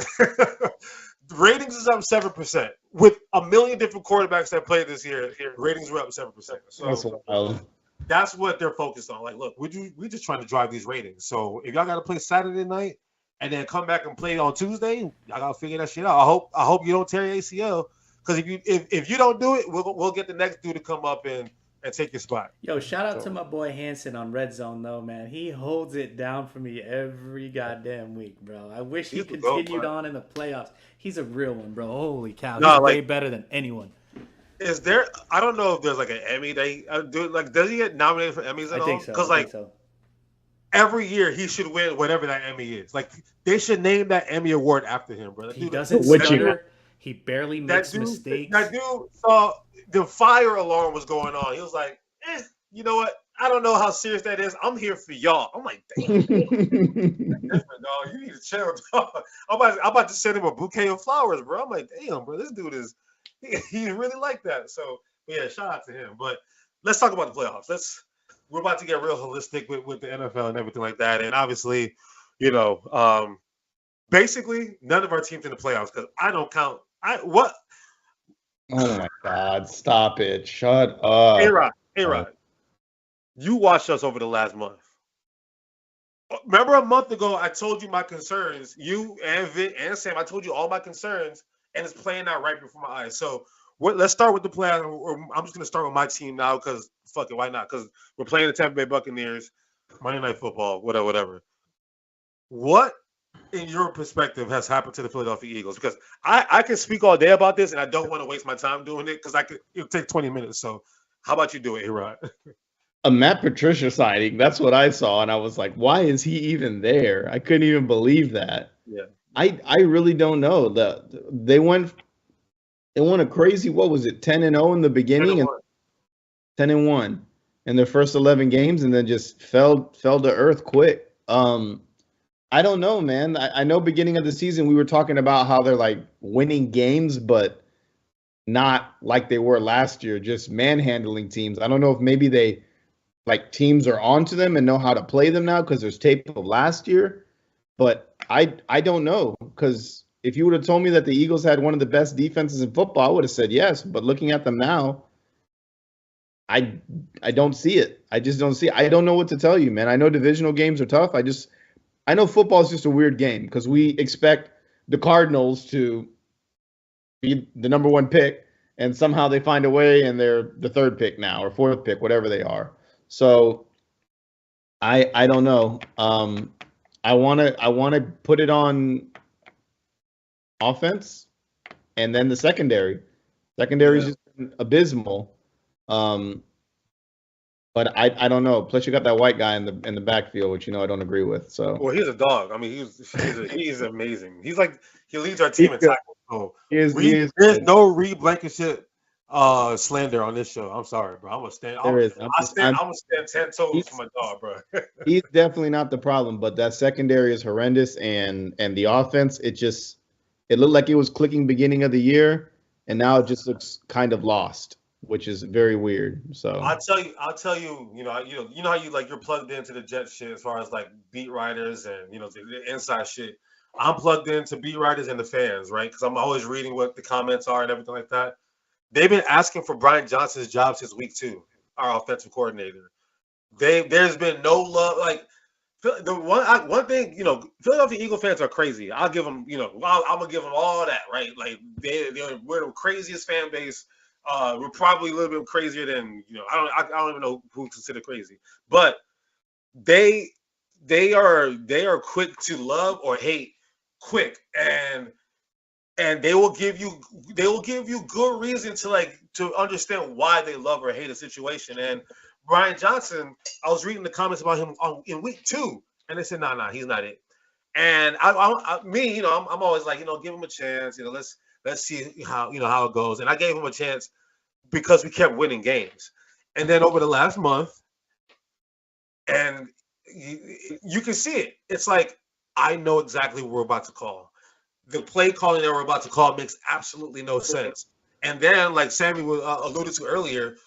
Ratings is up 7% with a million different quarterbacks that played this year. Ratings were up 7%. So That's wild. That's what they're focused on. Like, look, we're just trying to drive these ratings. So if y'all got to play Saturday night and then come back and play on Tuesday, y'all got to figure that shit out. I hope you don't tear your ACL, because if you don't do it, we'll get the next dude to come up and take your spot. Yo, shout out to my boy Hanson on Red Zone, though, man. He holds it down for me every goddamn week, bro. I wish he continued on in the playoffs. He's a real one, bro. Holy cow. He's way better than anyone. Is there? I don't know if there's like an Emmy they do. Like, does he get nominated for Emmys at all? I think so. Because every year he should win whatever that Emmy is. Like, they should name that Emmy award after him, bro. He doesn't stutter. He barely makes mistakes. That dude saw the fire alarm was going on. He was like, you know what? I don't know how serious that is. I'm here for y'all. I'm like, damn. That's different, dog. You need to chill, dog. I'm about to send him a bouquet of flowers, bro. I'm like, damn, bro. This dude is he's really like that. So, yeah, shout out to him. But let's talk about the playoffs. We're about to get real holistic with the NFL and everything like that. And obviously, basically none of our teams in the playoffs, because I don't count. What? Oh my God! Stop it! Shut up. Hey, Rod. You watched us over the last month. Remember a month ago, I told you my concerns. You and Vic and Sam, I told you all my concerns, and it's playing out right before my eyes. So let's start with the playoffs. I'm just going to start with my team now because, fuck it, why not? Because we're playing the Tampa Bay Buccaneers, Monday Night Football, whatever. What, in your perspective, has happened to the Philadelphia Eagles? Because I can speak all day about this, and I don't want to waste my time doing it because it'll take 20 minutes. So how about you do it, A-Rod? A Matt Patricia signing. That's what I saw, and I was like, "Why is he even there?" I couldn't even believe that. Yeah, I really don't know. They won a crazy. What was it? 10-0 in the beginning, and 10-1 in their first 11 games, and then just fell to earth quick. I don't know, man. I know beginning of the season we were talking about how they're like winning games, but not like they were last year, just manhandling teams. I don't know if maybe teams are onto them and know how to play them now because there's tape of last year. But I don't know, because if you would have told me that the Eagles had one of the best defenses in football, I would have said yes. But looking at them now, I don't see it. I just don't see it. I don't know what to tell you, man. I know divisional games are tough. I know football is just a weird game because we expect the Cardinals to be the number one pick, and somehow they find a way and they're the third pick now or fourth pick, whatever they are. So I don't know. I wanna put it on offense and then the secondary. Secondary is just abysmal. But I don't know. Plus, you got that white guy in the backfield, which I don't agree with. So well, he's a dog. I mean, he's amazing. He's like he leads our team in tackles. So there's no Reed Blankenship slander on this show. I'm sorry, bro. I'm gonna stand. I'm gonna stand 10 toes for my dog, bro. He's definitely not the problem, but that secondary is horrendous, and the offense, it looked like it was clicking beginning of the year, and now it just looks kind of lost, which is very weird. So I'll tell you, you know how you like you're plugged into the Jets shit as far as like beat writers and the inside shit. I'm plugged into beat writers and the fans, right? Because I'm always reading what the comments are and everything like that. They've been asking for Brian Johnson's job since week 2, our offensive coordinator. There's been no love. Like the one thing, Philadelphia Eagle fans are crazy. I'll give them, I'm gonna give them all that, right? Like we're the craziest fan base. We're probably a little bit crazier than I don't even know who consider crazy, but they are quick to love or hate quick, and they will give you good reason to understand why they love or hate a situation. And Brian Johnson, I was reading the comments about him in week 2, and they said, nah, he's not it. And I'm always like, give him a chance. Let's see how it goes. And I gave him a chance. because we kept winning games. And then over the last month, and you can see it. It's like, I know exactly what we're about to call. The play calling that we're about to call makes absolutely no sense. And then, like Sammy alluded to earlier,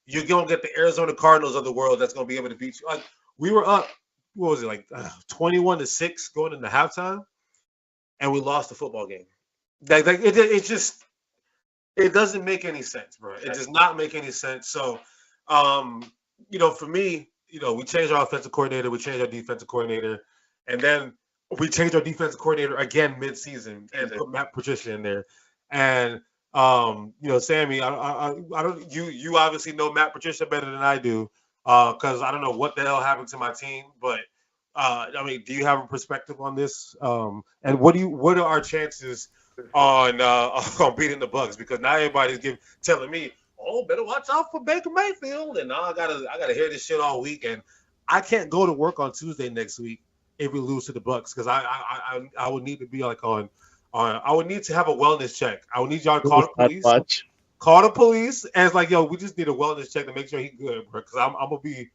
you're going to get the Arizona Cardinals of the world that's going to be able to beat you. Like, we were up, what was it, like 21-6 going into halftime, and we lost the football game. It just, it doesn't make any sense, bro. It does not make any sense. So, for me, we changed our offensive coordinator, we changed our defensive coordinator, and then we changed our defensive coordinator again mid-season and put Matt Patricia in there. And Sammy, I don't. You obviously know Matt Patricia better than I do, because I don't know what the hell happened to my team. But do you have a perspective on this? And what are our chances on beating the Bucs? Because now everybody's telling me, oh, better watch out for Baker Mayfield, and now I gotta hear this shit all week, and I can't go to work on Tuesday next week if we lose to the Bucs, because I would need to be like on. I would need to have a wellness check. I would need y'all to call the police. Call the police, and it's like, yo, we just need a wellness check to make sure he's good, bro. Because I'm gonna be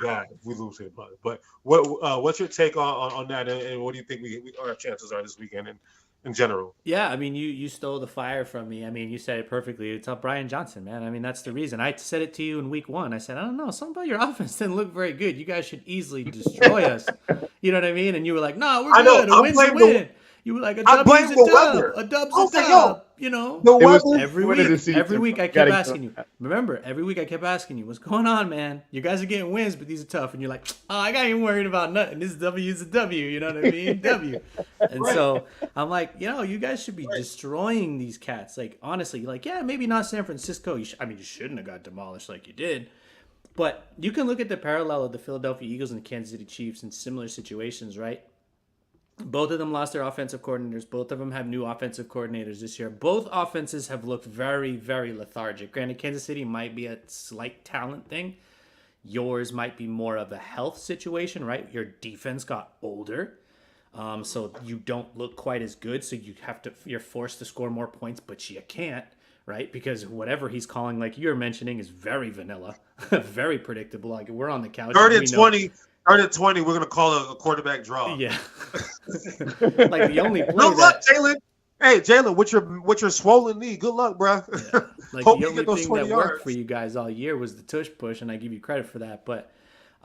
bad if we lose to the Bucs. But what's your take on that, and what do you think our chances are this weekend in general? Yeah, I mean, you stole the fire from me. I mean, you said it perfectly. It's up Brian Johnson, man. I mean, that's the reason. I said it to you in week 1. I said, I don't know, something about your offense didn't look very good. You guys should easily destroy us. You know what I mean? And you were like, no, we're good. A win's a win. You were like, a dub's a dub. A dub's a dub. Every week I kept asking you. Remember, every week I kept asking you, what's going on, man? You guys are getting wins, but these are tough. And you're like, oh, I got even worried about nothing. This W's a W. You know what I mean? W. And so I'm like, you guys should be destroying these cats. Like, honestly, like, yeah, maybe not San Francisco. You shouldn't have got demolished like you did. But you can look at the parallel of the Philadelphia Eagles and the Kansas City Chiefs in similar situations, right? Both of them lost their offensive coordinators. Both of them have new offensive coordinators this year. Both offenses have looked very, very lethargic. Granted, Kansas City might be a slight talent thing. Yours might be more of a health situation, right? Your defense got older, so you don't look quite as good. So you're forced to score more points, but you can't, right? Because whatever he's calling, like you're mentioning, is very vanilla, very predictable. Like we're on the couch. 3rd and 20. 3rd and 20, we're gonna call a quarterback draw. Yeah. Like the only play good luck, Jalen. Hey, Jalen, with your swollen knee, good luck, bro. Yeah. Like the only thing that worked for you guys all year was the tush push, and I give you credit for that. But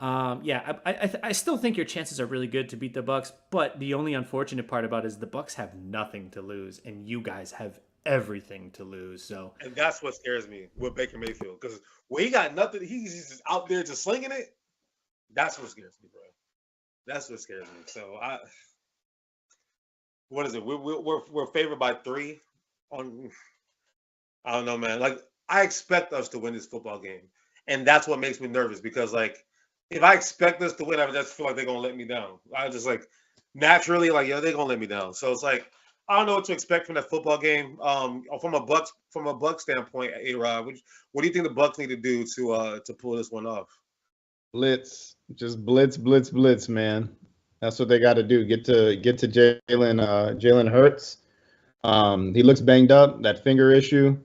I still think your chances are really good to beat the Bucs. But the only unfortunate part about it is the Bucs have nothing to lose, and you guys have everything to lose. So, and that's what scares me with Baker Mayfield, because when he got nothing, he's just out there just slinging it. That's what scares me, bro. That's what scares me. So what is it? We're favored by 3 on. I don't know, man. Like, I expect us to win this football game, and that's what makes me nervous, because like if I expect us to win, I just feel like they're gonna let me down. I just like naturally like, they're gonna let me down. So it's like I don't know what to expect from that football game. From a Bucs standpoint, A-Rod, what do you think the Bucs need to do to pull this one off? Blitz, just blitz, man. That's what they got to do. Get to Jalen Hurts. He looks banged up. That finger issue.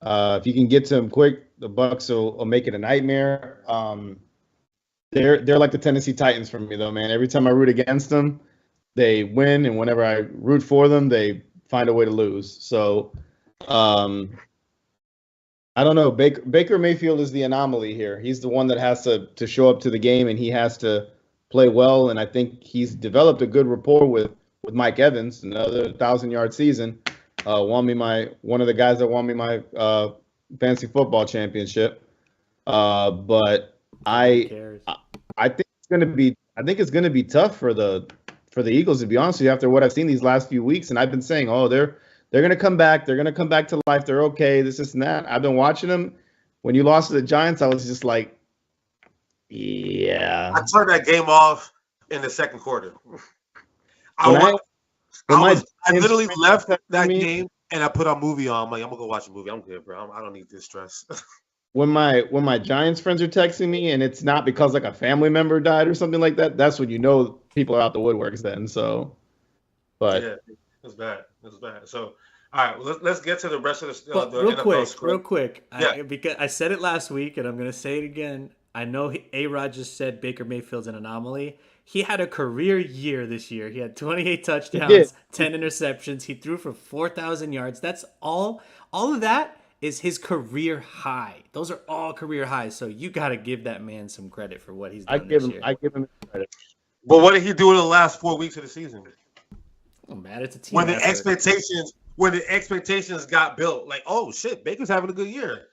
If you can get to him quick, the Bucs will make it a nightmare. They're like the Tennessee Titans for me, though, man. Every time I root against them, they win, and whenever I root for them, they find a way to lose. So, I don't know. Baker Mayfield is the anomaly here. He's the one that has to show up to the game, and he has to play well. And I think he's developed a good rapport with Mike Evans, another 1,000-yard season. One of the guys that won me my fantasy football championship. But I think it's gonna be tough for the Eagles, to be honest with you, after what I've seen these last few weeks. And I've been saying, they're going to come back. They're going to come back to life. They're okay. This and that. I've been watching them. When you lost to the Giants, I was just like, yeah. I turned that game off in the second quarter. I literally left that game and I put a movie on. I'm like, I'm going to go watch a movie. I'm good, bro. I don't need this stress. When my Giants friends are texting me and it's not because like a family member died or something like that, that's when you know people are out the woodworks then. So, but yeah, it was bad. So, All right, let's get to the rest of But the NFL real script. quick, Yeah, because I said it last week and I'm going to say it again. I know A-Rod just said Baker Mayfield's an anomaly. He had a career year this year. He had 28 He did. touchdowns, 10 interceptions. He threw for 4,000 yards. That's all. All of that is his career high. Those are all career highs. So you got to give that man some credit for what he's done this year. I give him credit. but what did he do in the last 4 weeks of the season? Oh, man, it's a team When the effort. expectations got built, like, oh shit, Baker's having a good year.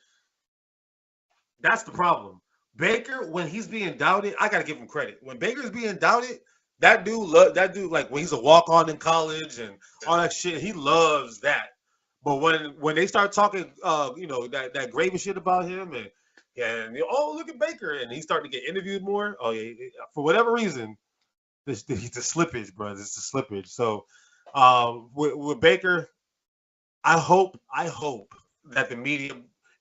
That's the problem. Baker, when he's being doubted, I gotta give him credit. When Baker's being doubted, that dude, like when he's a walk on in college and all that shit, he loves that. But when they start talking, that gravy shit about him and oh, look at Baker, and he's starting to get interviewed more. Oh yeah, for whatever reason, it's the slippage, bro. It's the slippage. So with Baker, I hope that the media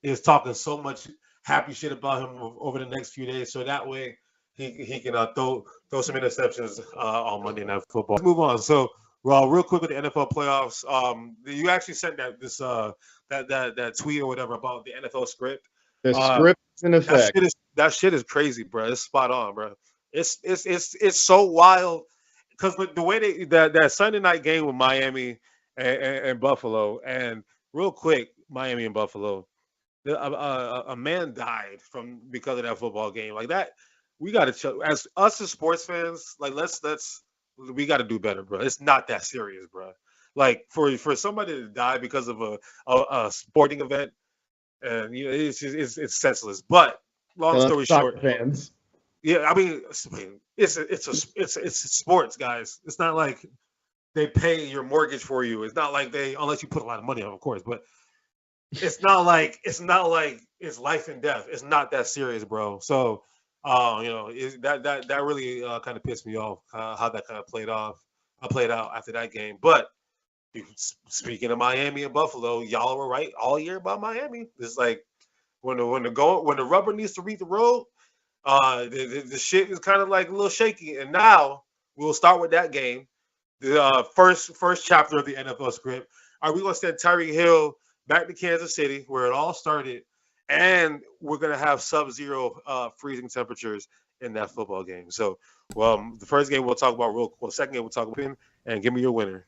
is talking so much happy shit about him over the next few days, so that way he can throw some interceptions on Monday Night Football. Let's move on. So, real quick with the NFL playoffs, you actually sent that tweet or whatever about the NFL script. The script is in effect. That shit is crazy, bro. It's spot on, bro. It's so wild because the way that Sunday night game with Miami and Buffalo, and real quick, Miami and Buffalo, a man died because of that football game like that. We got to as sports fans, like we got to do better, bro. It's not that serious, bro. Like for somebody to die because of a sporting event, and it's senseless. But long story short, fans. Yeah, I mean, it's sports, guys. It's not like they pay your mortgage for you. It's not like unless you put a lot of money on, of course. But it's not like it's life and death. It's not that serious, bro. So, that really kind of pissed me off how that kind of played out after that game. But speaking of Miami and Buffalo, y'all were right all year about Miami. It's like when the rubber needs to read the road. The shit is kind of like a little shaky, and now we'll start with that game. The first chapter of the NFL script. Are we going to send Tyreek Hill back to Kansas City, where it all started, and we're going to have sub-zero freezing temperatures in that football game? So, the first game we'll talk about second game we'll talk about, and give me your winner.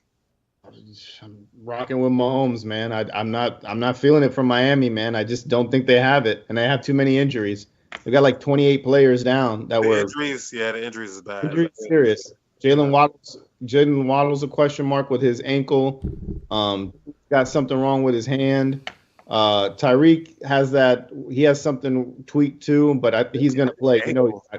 I'm rocking with Mahomes, man. I'm not feeling it from Miami, man. I just don't think they have it, and they have too many injuries. They got like 28 players down that were injuries. Yeah, the injuries is bad. Injuries serious. Jalen Waddle's a question mark with his ankle. Got something wrong with his hand. Tyreek has something tweaked too, but he's gonna play.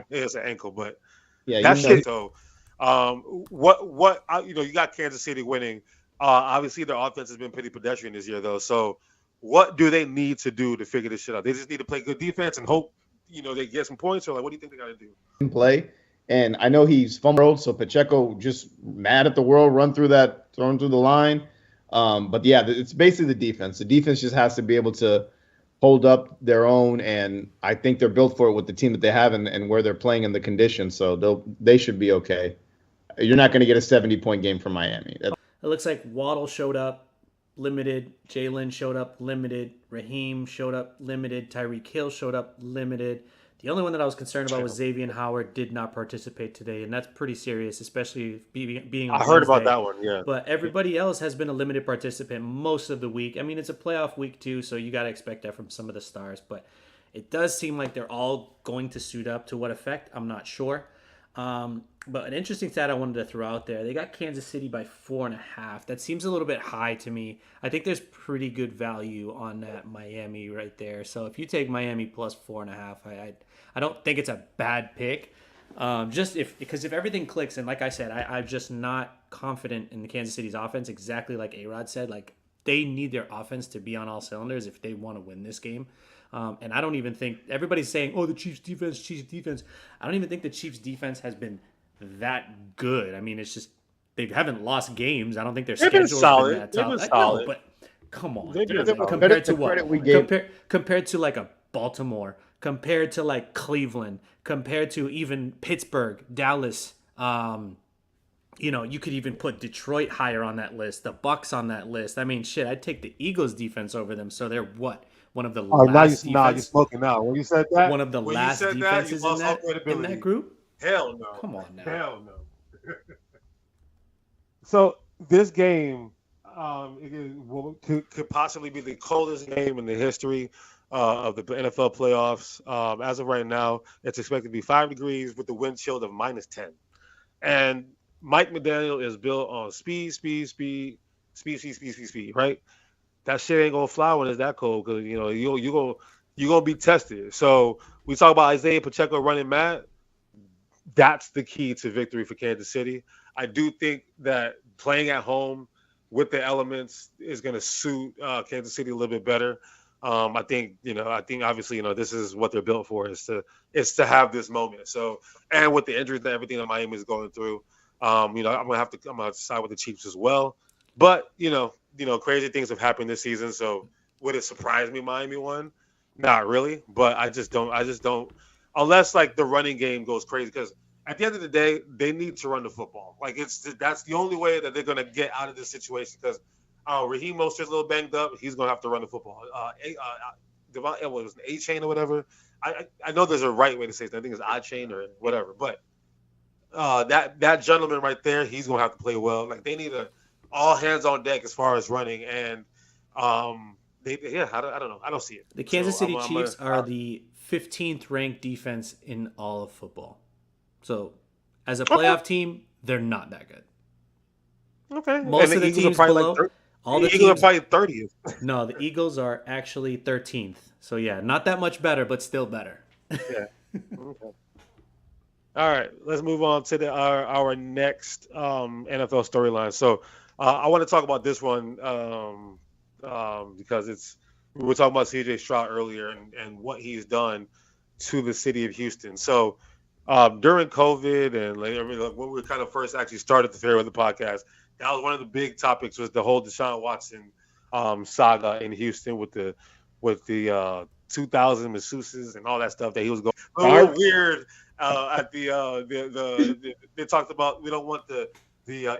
It's an ankle, but yeah, that shit. So, you got Kansas City winning. Obviously, their offense has been pretty pedestrian this year, though. So, what do they need to do to figure this shit out? They just need to play good defense and hope they get some points, or like, what do you think they got to do? Play, and I know he's fumbled, so Pacheco just mad at the world, thrown through the line. But yeah, it's basically the defense. The defense just has to be able to hold up their own, and I think they're built for it with the team that they have and where they're playing in the conditions. So they should be okay. You're not going to get a 70-point game from Miami. It looks like Waddle showed up limited, Jalen showed up limited, Raheem showed up limited, Tyreek Hill showed up limited. The only one that I was concerned about was Xavier Howard did not participate today, and that's pretty serious, especially being on I heard Wednesday. about that one, yeah. But everybody else has been a limited participant most of the week. I mean, it's a playoff week too, so you got to expect that from some of the stars. But it does seem like they're all going to suit up. To what effect, I'm not sure. But an interesting stat I wanted to throw out there, they got Kansas City by 4.5. That seems a little bit high to me. I think there's pretty good value on that Miami right there. So if you take Miami plus 4.5, I don't think it's a bad pick. Because if everything clicks, and like I said, I'm just not confident in the Kansas City's offense, exactly like A-Rod said. Like, they need their offense to be on all cylinders if they want to win this game. And I don't even think everybody's saying, oh, the Chiefs defense. I don't even think the Chiefs defense has been that good. I mean, it's just they haven't lost games. I don't think their schedule's been that tough. No, but come on, compared to like a Baltimore, compared to like Cleveland, compared to even Pittsburgh, Dallas, You could even put Detroit higher on that list, the Bucks on that list. I mean, shit, I'd take the Eagles defense over them. So they're what? One of the Oh, last you're smoking now. When you said one that, of the last you defenses lost all in that credibility. group. Hell no. Come on now. Hell no. So this game could possibly be the coldest game in the history of the NFL playoffs. As of right now, it's expected to be 5 degrees with the wind chill of -10. And Mike McDaniel is built on speed, right? That shit ain't gonna fly when it's that cold because you're gonna be tested. So we talk about Isaiah Pacheco running mad. That's the key to victory for Kansas City. I do think that playing at home with the elements is going to suit Kansas City a little bit better. I think obviously this is what they're built for is to have this moment. So, and with the injuries and everything that Miami is going through, I'm gonna side with the Chiefs as well. But crazy things have happened this season. So would it surprise me Miami won? Not really. But I just don't. Unless like the running game goes crazy, because at the end of the day, they need to run the football. Like that's the only way that they're gonna get out of this situation. Because Raheem Mostert's a little banged up. He's gonna have to run the football. Devon, what was it, A-Chain or whatever? I know there's a right way to say it. I think it's A-Chain or whatever. But that gentleman right there, he's gonna have to play well. Like they need all hands on deck as far as running. And I don't know. I don't see it. The Kansas City Chiefs are the 15th ranked defense in all of football. So, as a playoff team, they're not that good. Okay. Most of the teams below, all the Eagles are probably 30th. No, the Eagles are actually 13th. So yeah, not that much better, but still better. Yeah. Okay. All right, let's move on to our next NFL storyline. So, I want to talk about this one because we were talking about C.J. Stroud earlier and what he's done to the city of Houston. So. During COVID and when we kind of first actually started the Fairweather podcast, that was one of the big topics was the whole Deshaun Watson saga in Houston with the 2000 masseuses and all that stuff that he was going. A little weird at they talked about we don't want the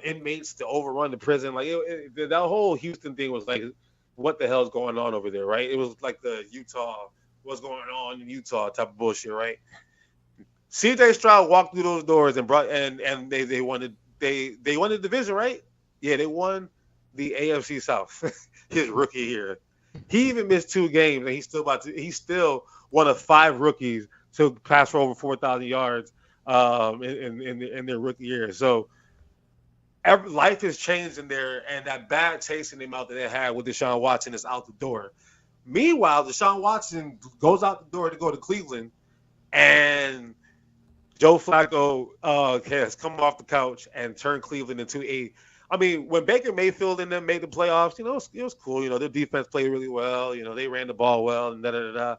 inmates to overrun the prison. Like that whole Houston thing was like, what the hell is going on over there, right? It was like the Utah, what's going on in Utah type of bullshit, right? C.J. Stroud walked through those doors and they won the division, right? Yeah, they won the AFC South his rookie year. He even missed 2 games, and he's still one of 5 rookies to pass for over 4,000 yards in their rookie year. So life has changed in there, and that bad taste in their mouth that they had with Deshaun Watson is out the door. Meanwhile, Deshaun Watson goes out the door to go to Cleveland, and Joe Flacco has come off the couch and turned Cleveland into when Baker Mayfield and them made the playoffs, it was cool. Their defense played really well. They ran the ball well and da-da-da-da.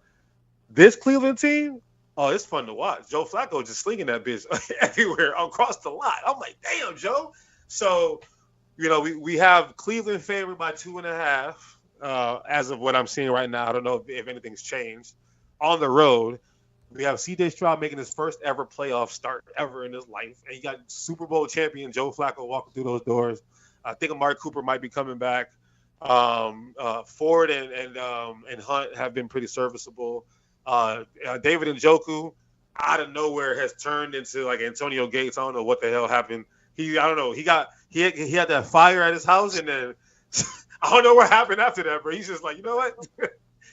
This Cleveland team, it's fun to watch. Joe Flacco just slinging that bitch everywhere across the lot. I'm like, damn, Joe. So, we have Cleveland favored by 2.5 as of what I'm seeing right now. I don't know if anything's changed. On the road, we have C.J. Stroud making his first ever playoff start ever in his life. And you got Super Bowl champion Joe Flacco walking through those doors. I think Amari Cooper might be coming back. Ford and Hunt have been pretty serviceable. David Njoku out of nowhere has turned into like Antonio Gates. I don't know what the hell happened. He had that fire at his house, and then I don't know what happened after that, bro. He's just like, you know what?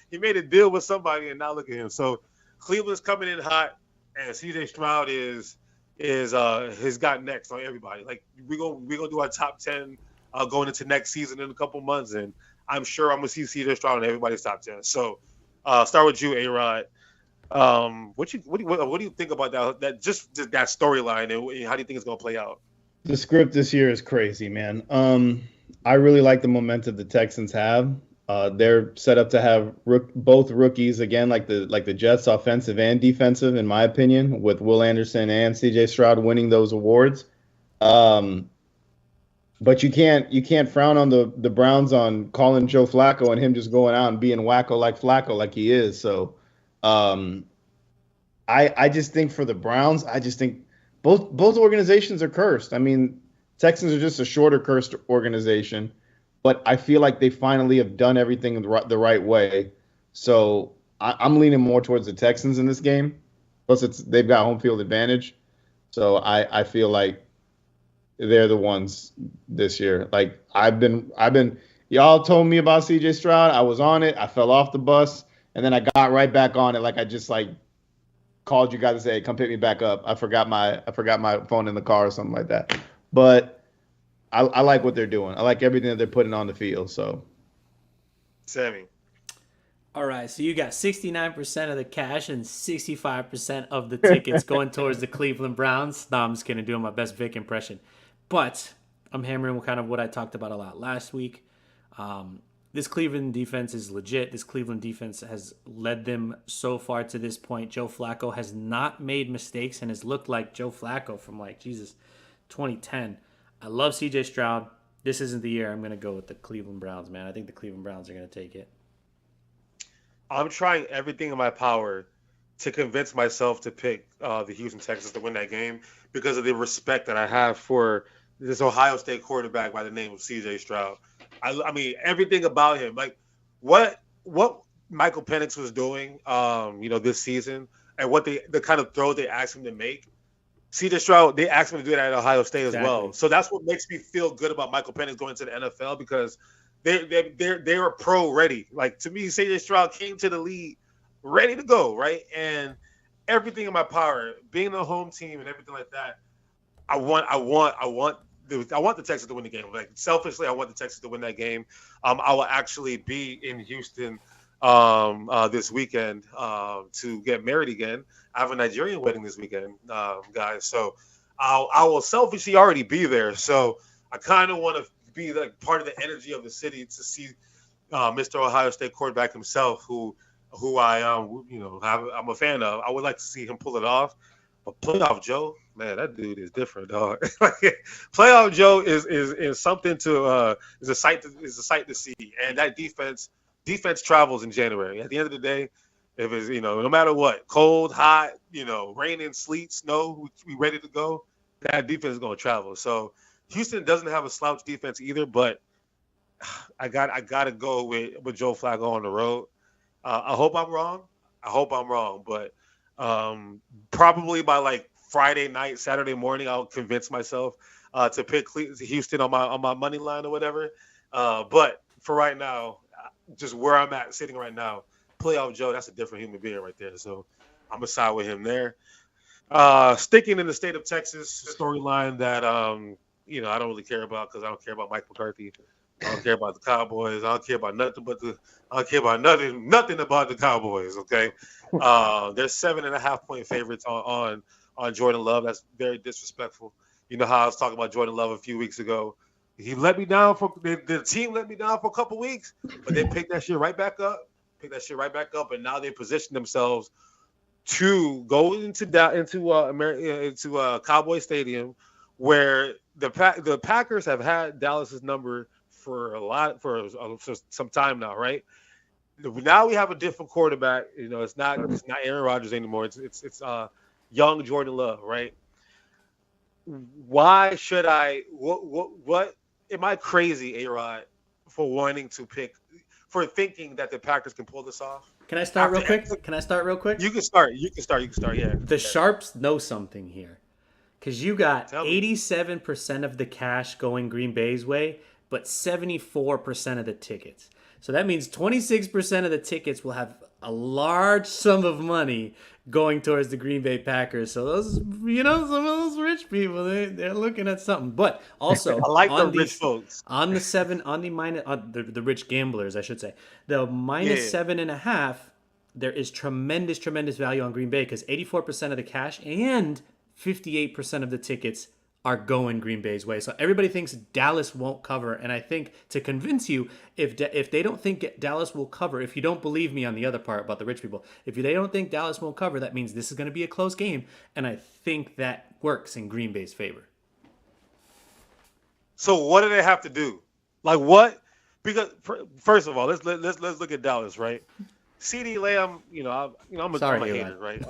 He made a deal with somebody, and now look at him. So Cleveland's coming in hot, and C.J. Stroud has got next on everybody. Like we're gonna do our top 10 going into next season in a couple months, and I'm sure I'm gonna see C.J. Stroud in everybody's top 10. So start with you, A-Rod. What do you think about that storyline, and how do you think it's gonna play out? The script this year is crazy, man. I really like the momentum the Texans have. They're set up to have both rookies again, like the Jets, offensive and defensive, in my opinion, with Will Anderson and C.J. Stroud winning those awards. But you can't frown on the Browns on calling Joe Flacco and him just going out and being wacko like he is. So I just think for the Browns, I just think both organizations are cursed. I mean, Texans are just a shorter cursed organization, but I feel like they finally have done everything the right way. So I'm leaning more towards the Texans in this game. Plus, they've got home field advantage. So I feel like they're the ones this year. Like I've been y'all told me about CJ Stroud. I was on it. I fell off the bus, and then I got right back on it. Like I just called you guys and said, hey, come pick me back up. I forgot my phone in the car or something like that. But I like what they're doing. I like everything that they're putting on the field. So, Sammy. All right, so you got 69% of the cash and 65% of the tickets going towards the Cleveland Browns. No, I'm just kidding, doing my best Vic impression. But I'm hammering kind of what I talked about a lot last week. This Cleveland defense is legit. This Cleveland defense has led them so far to this point. Joe Flacco has not made mistakes and has looked like Joe Flacco from 2010. I love CJ Stroud. This isn't the year. I'm going to go with the Cleveland Browns, man. I think the Cleveland Browns are going to take it. I'm trying everything in my power to convince myself to pick the Houston Texans to win that game because of the respect that I have for this Ohio State quarterback by the name of C.J. Stroud. I mean, everything about him, like what Michael Penix was doing, this season, and what the kind of throw they asked him to make. C.J. Stroud, they asked him to do that at Ohio State as well. So that's what makes me feel good about Michael Penix going to the NFL because they were pro ready. Like to me, C.J. Stroud came to the league ready to go, right? And everything in my power, being the home team and everything like that, I want the Texans to win the game. Like selfishly, I want the Texans to win that game. I will actually be in Houston this weekend to get married again. I have a Nigerian wedding this weekend, guys. So I will selfishly already be there. So I kind of want to be like part of the energy of the city to see Mr. Ohio State quarterback himself, who I'm a fan of. I would like to see him pull it off. But playoff Joe, man, that dude is different, dog. Playoff Joe is something to is a sight to see, and that defense travels in January. At the end of the day, if it's no matter what, cold, hot, raining, sleet, snow, we ready to go. That defense is going to travel. So Houston doesn't have a slouch defense either, but I got to go with Joe Flacco on the road. I hope I'm wrong, but probably by Friday night, Saturday morning, I'll convince myself to pick Houston on my money line or whatever. But for right now, just where I'm at, sitting right now, playoff Joe, that's a different human being right there. So I'm gonna side with him there. Sticking in the state of Texas, storyline that I don't really care about because I don't care about Mike McCarthy. I don't care about the Cowboys. I don't care about nothing nothing about the Cowboys. Okay, they're 7.5-point favorites on Jordan Love. That's very disrespectful. You know how I was talking about Jordan Love a few weeks ago. He let me down the team let me down for a couple weeks, but they picked that shit right back up. And now they position themselves to go into Cowboy Stadium, where the Packers have had Dallas's number for some time now, right? Now we have a different quarterback. It's not Aaron Rodgers anymore. It's young Jordan Love, right? Why should I? What am I crazy, A-Rod, for thinking that the Packers can pull this off? Can I start real quick? You can start. Yeah. The Sharps know something here, because you got 87% of the cash going Green Bay's way, but 74% of the tickets. So that means 26% of the tickets will have a large sum of money going towards the Green Bay Packers. So those, some of those rich people, they're looking at something. But also, I like the rich folks on the rich gamblers, I should say. The minus 7.5, there is tremendous value on Green Bay because 84% of the cash and 58% of the tickets are going Green Bay's way. So everybody thinks Dallas won't cover. And I think to convince you, if they don't think Dallas will cover, if you don't believe me on the other part about the rich people, if they don't think Dallas won't cover, that means this is going to be a close game. And I think that works in Green Bay's favor. So what do they have to do? Like what? Because first of all, let's look at Dallas, right? CeeDee Lamb, I'm a hater, right?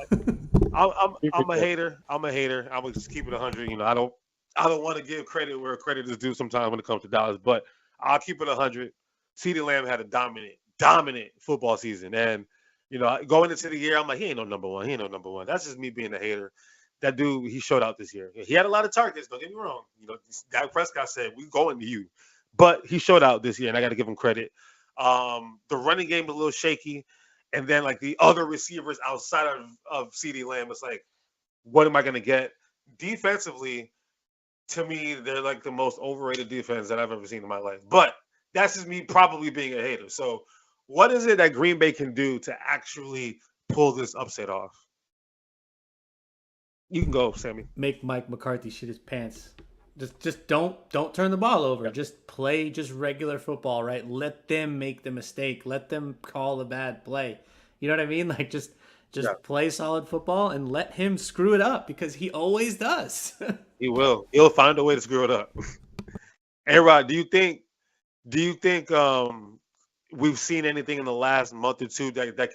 I'm a hater. I'm gonna just keep it 100. I don't I don't want to give credit where credit is due sometimes when it comes to Dallas, but I'll keep it 100. CeeDee Lamb had a dominant football season. And, going into the year, I'm like, he ain't no number one. He ain't no number one. That's just me being a hater. That dude, he showed out this year. He had a lot of targets, don't get me wrong. Dak Prescott said, we going to you. But he showed out this year, and I got to give him credit. The running game was a little shaky. And then, like, the other receivers outside of CeeDee Lamb, it's like, what am I going to get? Defensively, to me, they're like the most overrated defense that I've ever seen in my life. But that's just me probably being a hater. So what is it that Green Bay can do to actually pull this upset off? You can go, Sammy. Make Mike McCarthy shit his pants. Just don't turn the ball over. Just play just regular football, right? Let them make the mistake. Let them call the bad play. You know what I mean? Like just play solid football and let him screw it up because he always does. He will. He'll find a way to screw it up. A-Rod, do you think we've seen anything in the last month or two that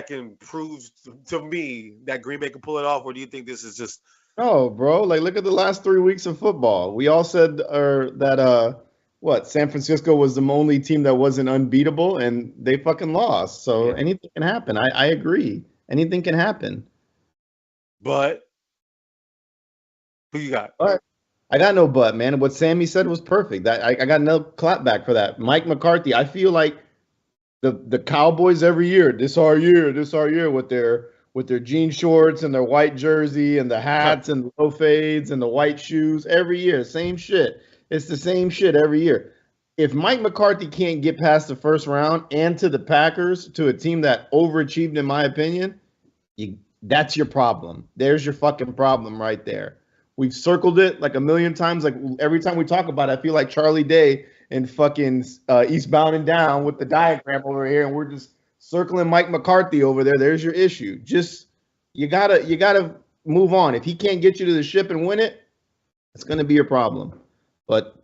can prove to me that Green Bay can pull it off, or do you think this is just? No, bro. Like, look at the last 3 weeks of football. We all said that San Francisco was the only team that wasn't unbeatable, and they fucking lost. So anything can happen. I agree. Anything can happen. But who you got? All right. I got no but, man. What Sammy said was perfect. I got no clap back for that. Mike McCarthy, I feel like the Cowboys every year, this our year with their jean shorts and their white jersey and the hats and the low fades and the white shoes every year. Same shit. It's the same shit every year. If Mike McCarthy can't get past the first round and to the Packers, to a team that overachieved, in my opinion, that's your problem. There's your fucking problem right there. We've circled it like a million times. Like every time we talk about it, I feel like Charlie Day and fucking Eastbound and Down with the diagram over here, and we're just circling Mike McCarthy over there. There's your issue. Just you gotta move on. If he can't get you to the ship and win it, it's gonna be your problem. But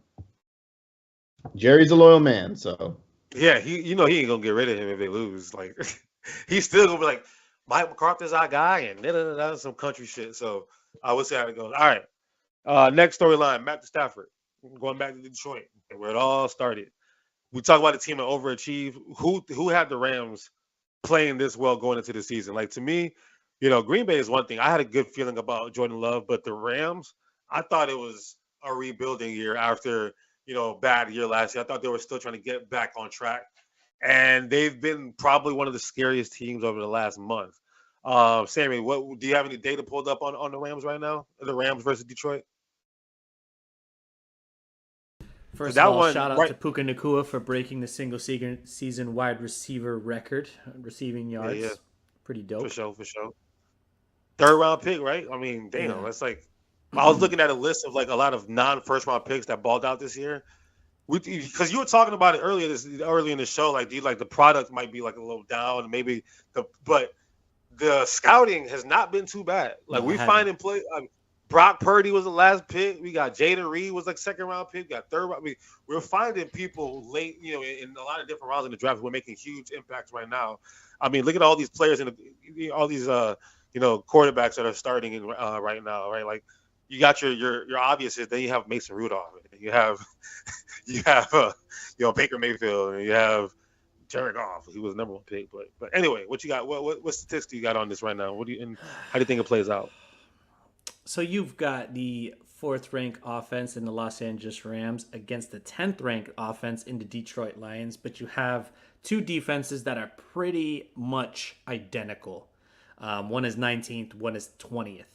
Jerry's a loyal man, so yeah, he ain't gonna get rid of him if they lose. Like he's still gonna be like, Mike McCarthy's our guy, and some country shit. So I would say how it goes. All right. Next storyline, Matt Stafford. Going back to Detroit, where it all started. We talk about a team that overachieved. Who had the Rams playing this well going into the season? Like, to me, Green Bay is one thing. I had a good feeling about Jordan Love, but the Rams, I thought it was a rebuilding year after, bad year last year. I thought they were still trying to get back on track. And they've been probably one of the scariest teams over the last month. Sammy, what do you have any data pulled up on the Rams right now? The Rams versus Detroit? First of all, shout out to Puka Nacua for breaking the single season wide receiver record, receiving yards. Yeah. Pretty dope. For sure. Third round pick, right? I mean, damn, that's like, I was looking at a list of like a lot of non-first round picks that balled out this year. Because you were talking about it early in the show, like, do you like the product might be like a little down, maybe but the scouting has not been too bad. Like, we finding play. Brock Purdy was the last pick. We got Jaden Reed was like second round pick. We got third round. We're finding people late, in a lot of different rounds in the draft. We're making huge impacts right now. I mean, look at all these players and all these quarterbacks that are starting right now, right? Like, you got your obvious is then you have Mason Rudolph, you have Baker Mayfield, and you have Jared Goff. He was the number one pick, but anyway, what you got? What statistics you got on this right now? How do you think it plays out? So you've got the 4th ranked offense in the Los Angeles Rams against the 10th ranked offense in the Detroit Lions, but you have two defenses that are pretty much identical. One is 19th, one is 20th.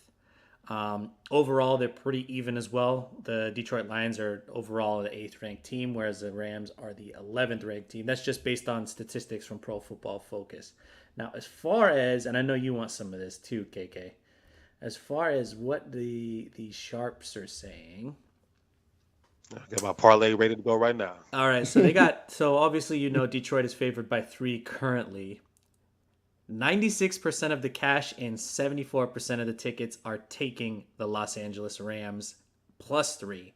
Overall, they're pretty even as well. The Detroit Lions are overall the 8th ranked team, whereas the Rams are the 11th ranked team. That's just based on statistics from Pro Football Focus. Now, as far as, and I know you want some of this too, KK, as far as what the Sharps are saying. I got my parlay ready to go right now. All right, so obviously Detroit is favored by 3 currently. 96% of the cash and 74% of the tickets are taking the Los Angeles Rams +3.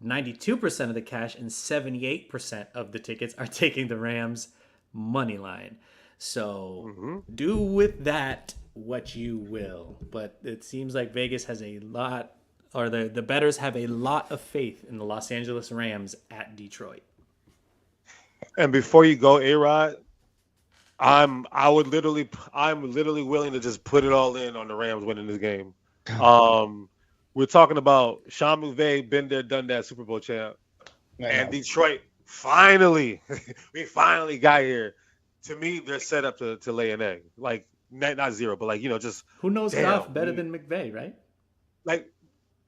92% of the cash and 78% of the tickets are taking the Rams money line. So do with that what you will. But it seems like Vegas has a lot the bettors have a lot of faith in the Los Angeles Rams at Detroit. And before you go, A-Rod, I'm literally willing to just put it all in on the Rams winning this game. We're talking about Sean McVay, been there, done that, Super Bowl champ, and Detroit finally, we finally got here. To me, they're set up to lay an egg, like not zero, but like just who knows Goff better than McVay, right? Like.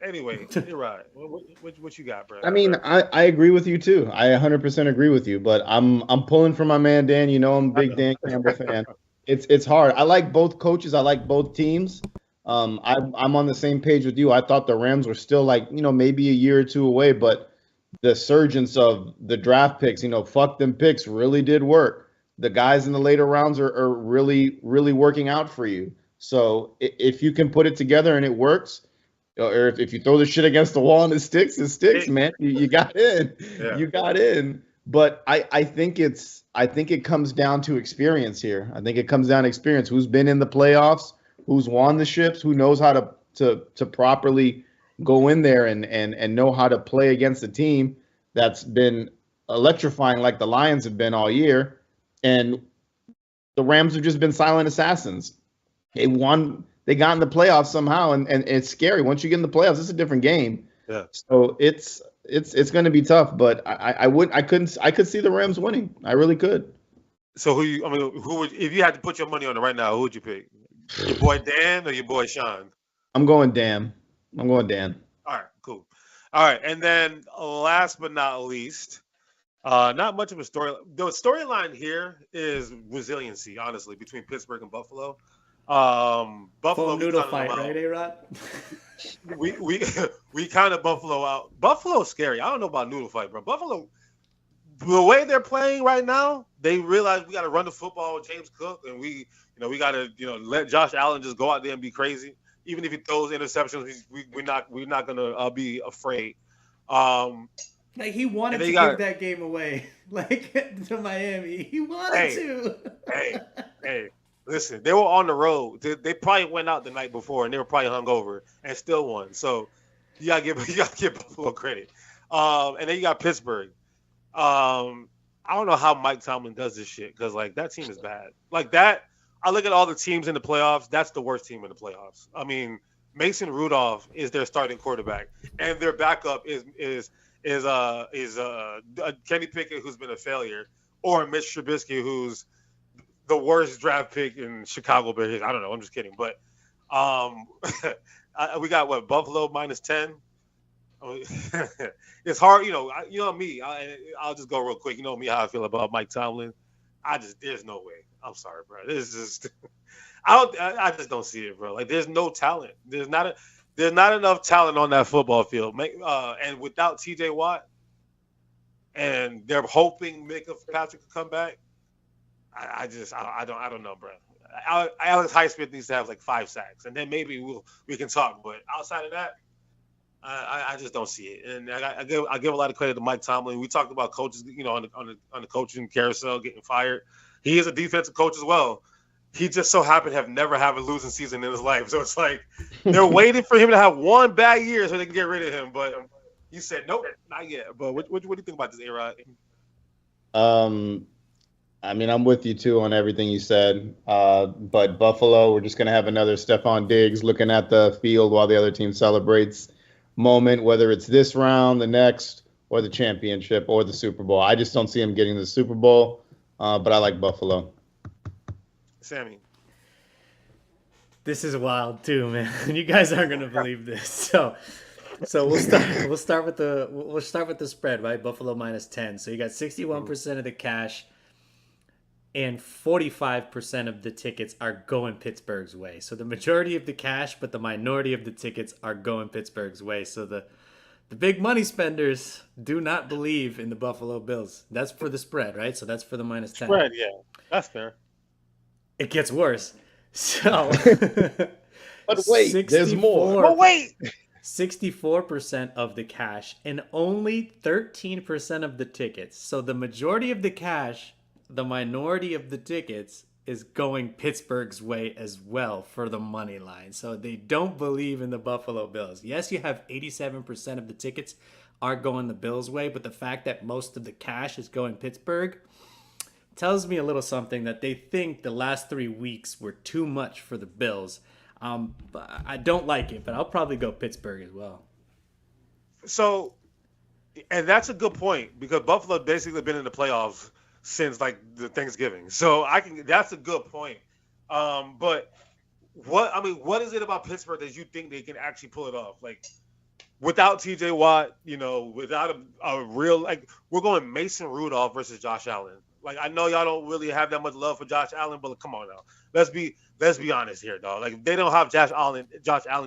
Anyway, you're right. What you got, bro? I mean, I agree with you too. I 100% agree with you, but I'm pulling for my man Dan. You know, I'm a big Dan Campbell fan. It's hard. I like both coaches. I like both teams. I'm on the same page with you. I thought the Rams were still like maybe a year or two away, but the surgence of the draft picks, fuck them picks, really did work. The guys in the later rounds are really working out for you. So if you can put it together and it works. Or if you throw the shit against the wall and it sticks, man. You got in. Yeah. You got in. But I think it comes down to experience here. I think it comes down to experience. Who's been in the playoffs, who's won the ships, who knows how to properly go in there and know how to play against a team that's been electrifying like the Lions have been all year. And the Rams have just been silent assassins. They won. They got in the playoffs somehow, and it's scary. Once you get in the playoffs, it's a different game. Yeah. So it's going to be tough, but I could see the Rams winning. I really could. So who would, if you had to put your money on it right now, who would you pick? Your boy Dan or your boy Sean? I'm going Dan. All right, cool. All right, and then last but not least, not much of a story. The storyline here is resiliency, honestly, between Pittsburgh and Buffalo. Buffalo noodle fight, right, A-Rod? we kind of Buffalo out. Buffalo's scary. I don't know about noodle fight, bro. Buffalo, the way they're playing right now, they realize we got to run the football with James Cook, and we got to let Josh Allen just go out there and be crazy. Even if he throws interceptions, we're not gonna be afraid. Like he wanted to give that game away, like to Miami. He wanted to. Hey. Listen, they were on the road. They probably went out the night before, and they were probably hungover and still won. So you gotta give Buffalo credit. And then you got Pittsburgh. I don't know how Mike Tomlin does this shit because like that team is bad. Like that, I look at all the teams in the playoffs. That's the worst team in the playoffs. I mean, Mason Rudolph is their starting quarterback, and their backup is Kenny Pickett, who's been a failure, or Mitch Trubisky, who's the worst draft pick in Chicago Bears. I don't know. I'm just kidding. But we got Buffalo -10. It's hard, me. I'll just go real quick. You know me, how I feel about Mike Tomlin. There's no way. I'm sorry, bro. This is just, I just don't see it, bro. Like there's no talent. There's not enough talent on that football field. And without T.J. Watt, and they're hoping Micah Patrick could come back. I don't know, bro. Alex Highsmith needs to have like 5 sacks, and then maybe we can talk. But outside of that, I just don't see it. And I give a lot of credit to Mike Tomlin. We talked about coaches, on the coaching carousel getting fired. He is a defensive coach as well. He just so happened to have never had a losing season in his life. So it's like they're waiting for him to have one bad year so they can get rid of him. But he said nope, not yet. But what do you think about this, A-Rod? I mean, I'm with you, too, on everything you said. But Buffalo, we're just going to have another Stephon Diggs looking at the field while the other team celebrates moment, whether it's this round, the next, or the championship, or the Super Bowl. I just don't see him getting the Super Bowl, but I like Buffalo. Sammy. This is wild, too, man. You guys aren't going to believe this. So we'll start with the spread, right? Buffalo -10. So you got 61% of the cash. And 45% of the tickets are going Pittsburgh's way. So the majority of the cash, but the minority of the tickets are going Pittsburgh's way. So the big money spenders do not believe in the Buffalo Bills. That's for the spread, right? So that's for the -10. Spread, yeah. That's fair. It gets worse. So but wait, there's more. But wait. 64% of the cash and only 13% of the tickets. So the majority of the cash, the minority of the tickets is going Pittsburgh's way as well for the money line. So they don't believe in the Buffalo Bills. Yes, you have 87% of the tickets are going the Bills' way, but the fact that most of the cash is going Pittsburgh tells me a little something that they think the last 3 weeks were too much for the Bills. But I don't like it, but I'll probably go Pittsburgh as well. So, and that's a good point because Buffalo basically been in the playoffs since like the Thanksgiving. So that's a good point. But what is it about Pittsburgh that you think they can actually pull it off? Like without TJ Watt, without a real, like, we're going Mason Rudolph versus Josh Allen. Like, I know y'all don't really have that much love for Josh Allen, but come on now. Let's be honest here, dog. Like, if they don't have Josh Allen,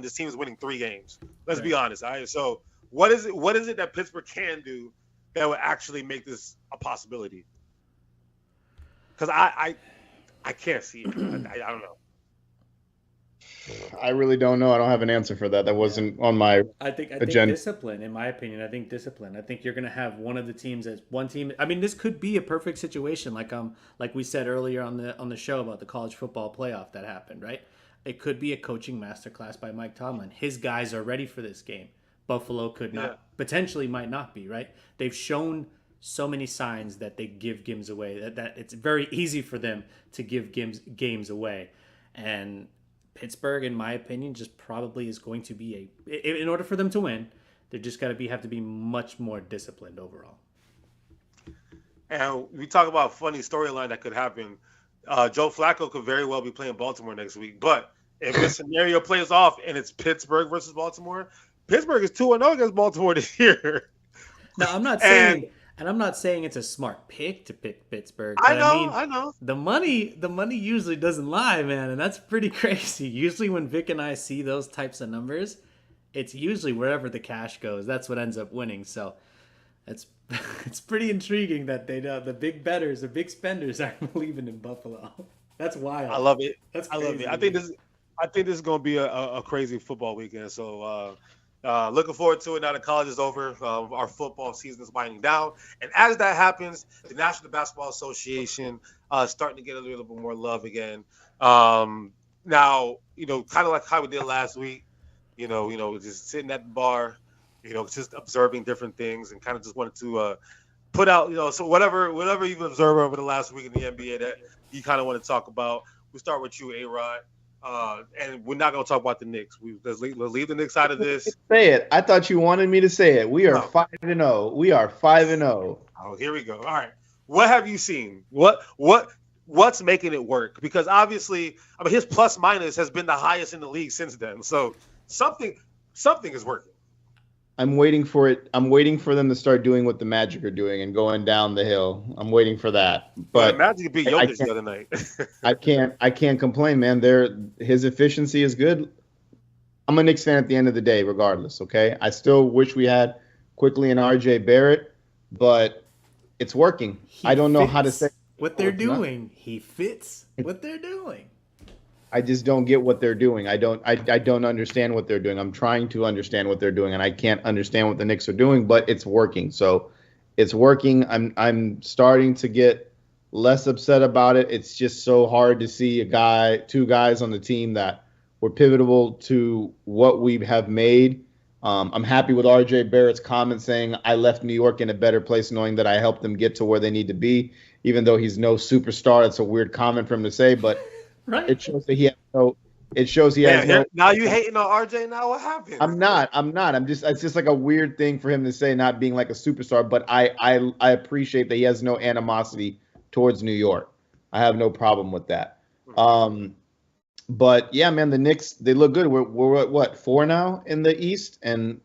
this team is winning 3 games. Let's be honest. All right. So what is it that Pittsburgh can do that would actually make this a possibility? Because I can't see it. I don't know. I really don't know. I don't have an answer for that. That wasn't on my agenda. I think discipline, in my opinion. I think discipline. I think you're going to have one of the teams as one team. I mean, this could be a perfect situation, like we said earlier on the show about the college football playoff that happened, right? It could be a coaching masterclass by Mike Tomlin. His guys are ready for this game. Buffalo could not, potentially might not be, right? They've shown so many signs that they give games away, that it's very easy for them to give games away. And Pittsburgh, in my opinion, just probably is going to be in order for them to win, they're just got to have to be much more disciplined overall. And we talk about a funny storyline that could happen. Joe Flacco could very well be playing Baltimore next week. But if this scenario plays off and it's Pittsburgh versus Baltimore, Pittsburgh is 2-0 against Baltimore this year. Now, I'm not saying it's a smart pick to pick Pittsburgh. But I know. The money usually doesn't lie, man, and that's pretty crazy. Usually when Vic and I see those types of numbers, it's usually wherever the cash goes. That's what ends up winning. So it's pretty intriguing that the big bettors, the big spenders aren't believing in Buffalo. That's wild. I love it. That's crazy. I love it. I think this is going to be a crazy football weekend. So looking forward to it now that college is over. Our football season is winding down. And as that happens, the National Basketball Association starting to get a little bit more love again. Now, kind of like how we did last week, just sitting at the bar, just observing different things and kind of just wanted to put out, so whatever you've observed over the last week in the NBA that you kind of want to talk about. We'll start with you, A-Rod. And we're not going to talk about the Knicks. Let's leave the Knicks out of this. Say it. I thought you wanted me to say it. We are 5-0. We are 5-0. Oh, here we go. All right. What have you seen? What's making it work? Because obviously, his plus minus has been the highest in the league since then. So something is working. I'm waiting for it. I'm waiting for them to start doing what the Magic are doing and going down the hill. I'm waiting for that. But the Magic beat Jokic the other night. I can't complain, man. His efficiency is good. I'm a Knicks fan at the end of the day, regardless. Okay, I still wish we had Quickly and RJ Barrett, but it's working. I don't know how to say what they're doing. He fits what they're doing. I just don't get what they're doing. I don't understand what they're doing. I'm trying to understand what they're doing, and I can't understand what the Knicks are doing, but it's working. So it's working. I'm starting to get less upset about it. It's just so hard to see two guys on the team that were pivotal to what we have made. I'm happy with RJ Barrett's comment saying, I left New York in a better place knowing that I helped them get to where they need to be, even though he's no superstar. It's a weird comment for him to say, but right. It shows that he has no. It shows he has no. Now you hating on RJ? Now what happened? I'm not. It's just like a weird thing for him to say, not being like a superstar. But I appreciate that he has no animosity towards New York. I have no problem with that. But yeah, man, the Knicks, they look good. We're at what, 4 now in the East, and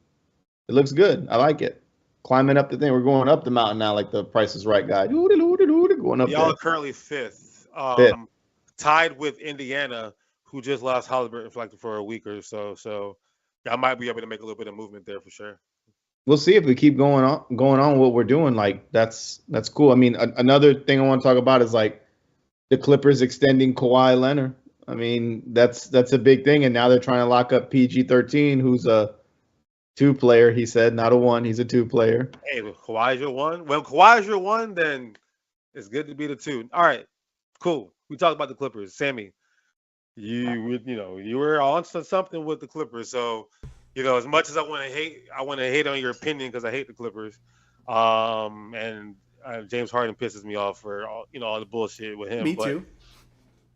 it looks good. I like it. Climbing up the thing, we're going up the mountain now, like the Price is Right guy. Going up. Y'all are currently 5th. Tied with Indiana, who just lost Haliburton for a week or so. So I might be able to make a little bit of movement there for sure. We'll see if we keep going on what we're doing. Like that's cool. I mean, another thing I want to talk about is like the Clippers extending Kawhi Leonard. I mean, that's a big thing, and now they're trying to lock up PG-13, who's a 2-player. He said, not a 1. He's a 2-player. Hey, Kawhi's your 1. When Kawhi's your 1, then it's good to be the 2. All right. Cool. We talked about the Clippers. Sammy, you were on to something with the Clippers. So, as much as I want to hate on your opinion because I hate the Clippers. And James Harden pisses me off for all the bullshit with him. Me But too.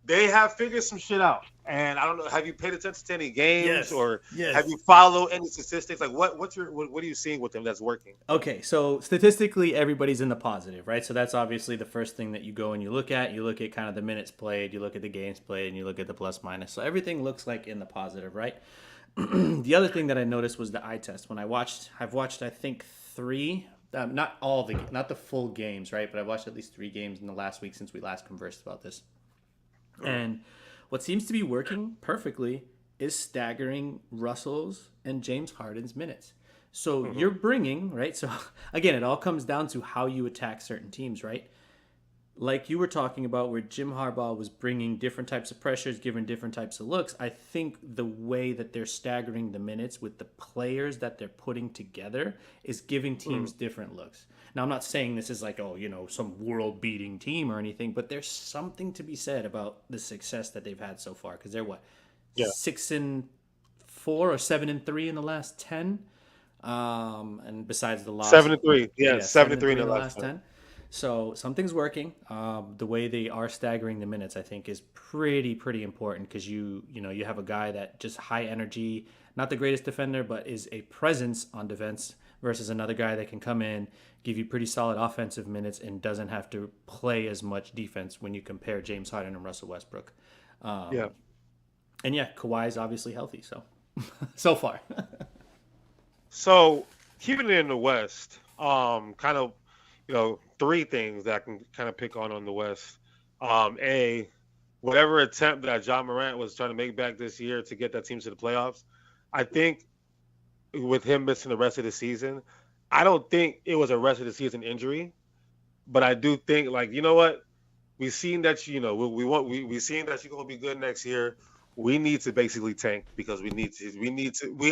they have figured some shit out. And I don't know, have you paid attention to any games Yes. or Yes. have you followed any statistics? Like what are you seeing with them that's working? Okay, so statistically, everybody's in the positive, right? So that's obviously the first thing that you go and you look at. You look at kind of the minutes played, you look at the games played, and you look at the plus minus. So everything looks like in the positive, right? The other thing that I noticed was the eye test. I've watched I think three, not the full games, right? But I've watched at least 3 games in the last week since we last conversed about this. And what seems to be working perfectly is staggering Russell's and James Harden's minutes. So you're bringing, right? So again, it all comes down to how you attack certain teams, right? Like you were talking about where Jim Harbaugh was bringing different types of pressures, giving different types of looks. I think the way that they're staggering the minutes with the players that they're putting together is giving teams different looks. Now, I'm not saying this is like, some world-beating team or anything, but there's something to be said about the success that they've had so far. Because they're 6-4 or 7-3 in the last 10, and besides the loss, 7-3, 7-3 in the last 10. So something's working. The way they are staggering the minutes, I think, is pretty important because you have a guy that just high energy, not the greatest defender, but is a presence on defense versus another guy that can come in, give you pretty solid offensive minutes and doesn't have to play as much defense when you compare James Harden and Russell Westbrook. And Kawhi is obviously healthy, so far. So keeping it in the West, kind of, 3 things that I can kind of pick on the West. Whatever attempt that John Morant was trying to make back this year to get that team to the playoffs, I think with him missing the rest of the season, I don't think it was a rest of the season injury, but I do think we've seen that we seen that you're gonna be good next year. We need to basically tank because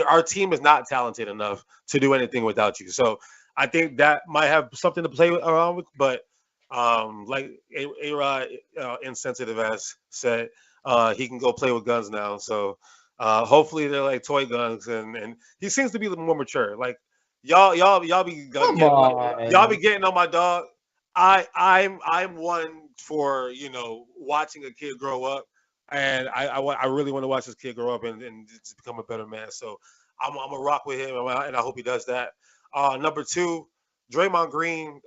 our team is not talented enough to do anything without you. So I think that might have something to play around with, but like A-Rod, insensitive as said, he can go play with guns now. So hopefully they're like toy guns, and he seems to be a little more mature. Like y'all be getting on my dog. I'm one for watching a kid grow up, and I really want to watch this kid grow up and just become a better man. So I'm gonna rock with him, and I hope he does that. Number 2, Draymond Green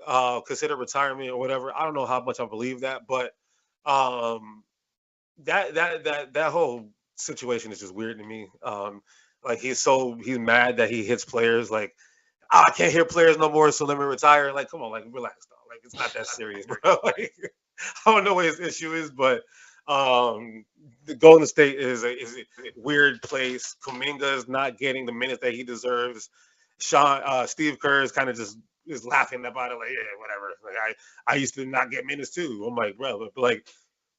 considered retirement or whatever. I don't know how much I believe that, but that whole situation is just weird to me. Like he's mad that he hits players. Like I can't hear players no more, so let me retire. Like come on, like relax, dog. Like it's not that serious, bro. Like I don't know what his issue is, but the Golden State is a weird place. Kuminga is not getting the minutes that he deserves. Steve Kerr is kind of just is laughing about it, like yeah, whatever. Like I used to not get minutes too. I'm like, bro, but like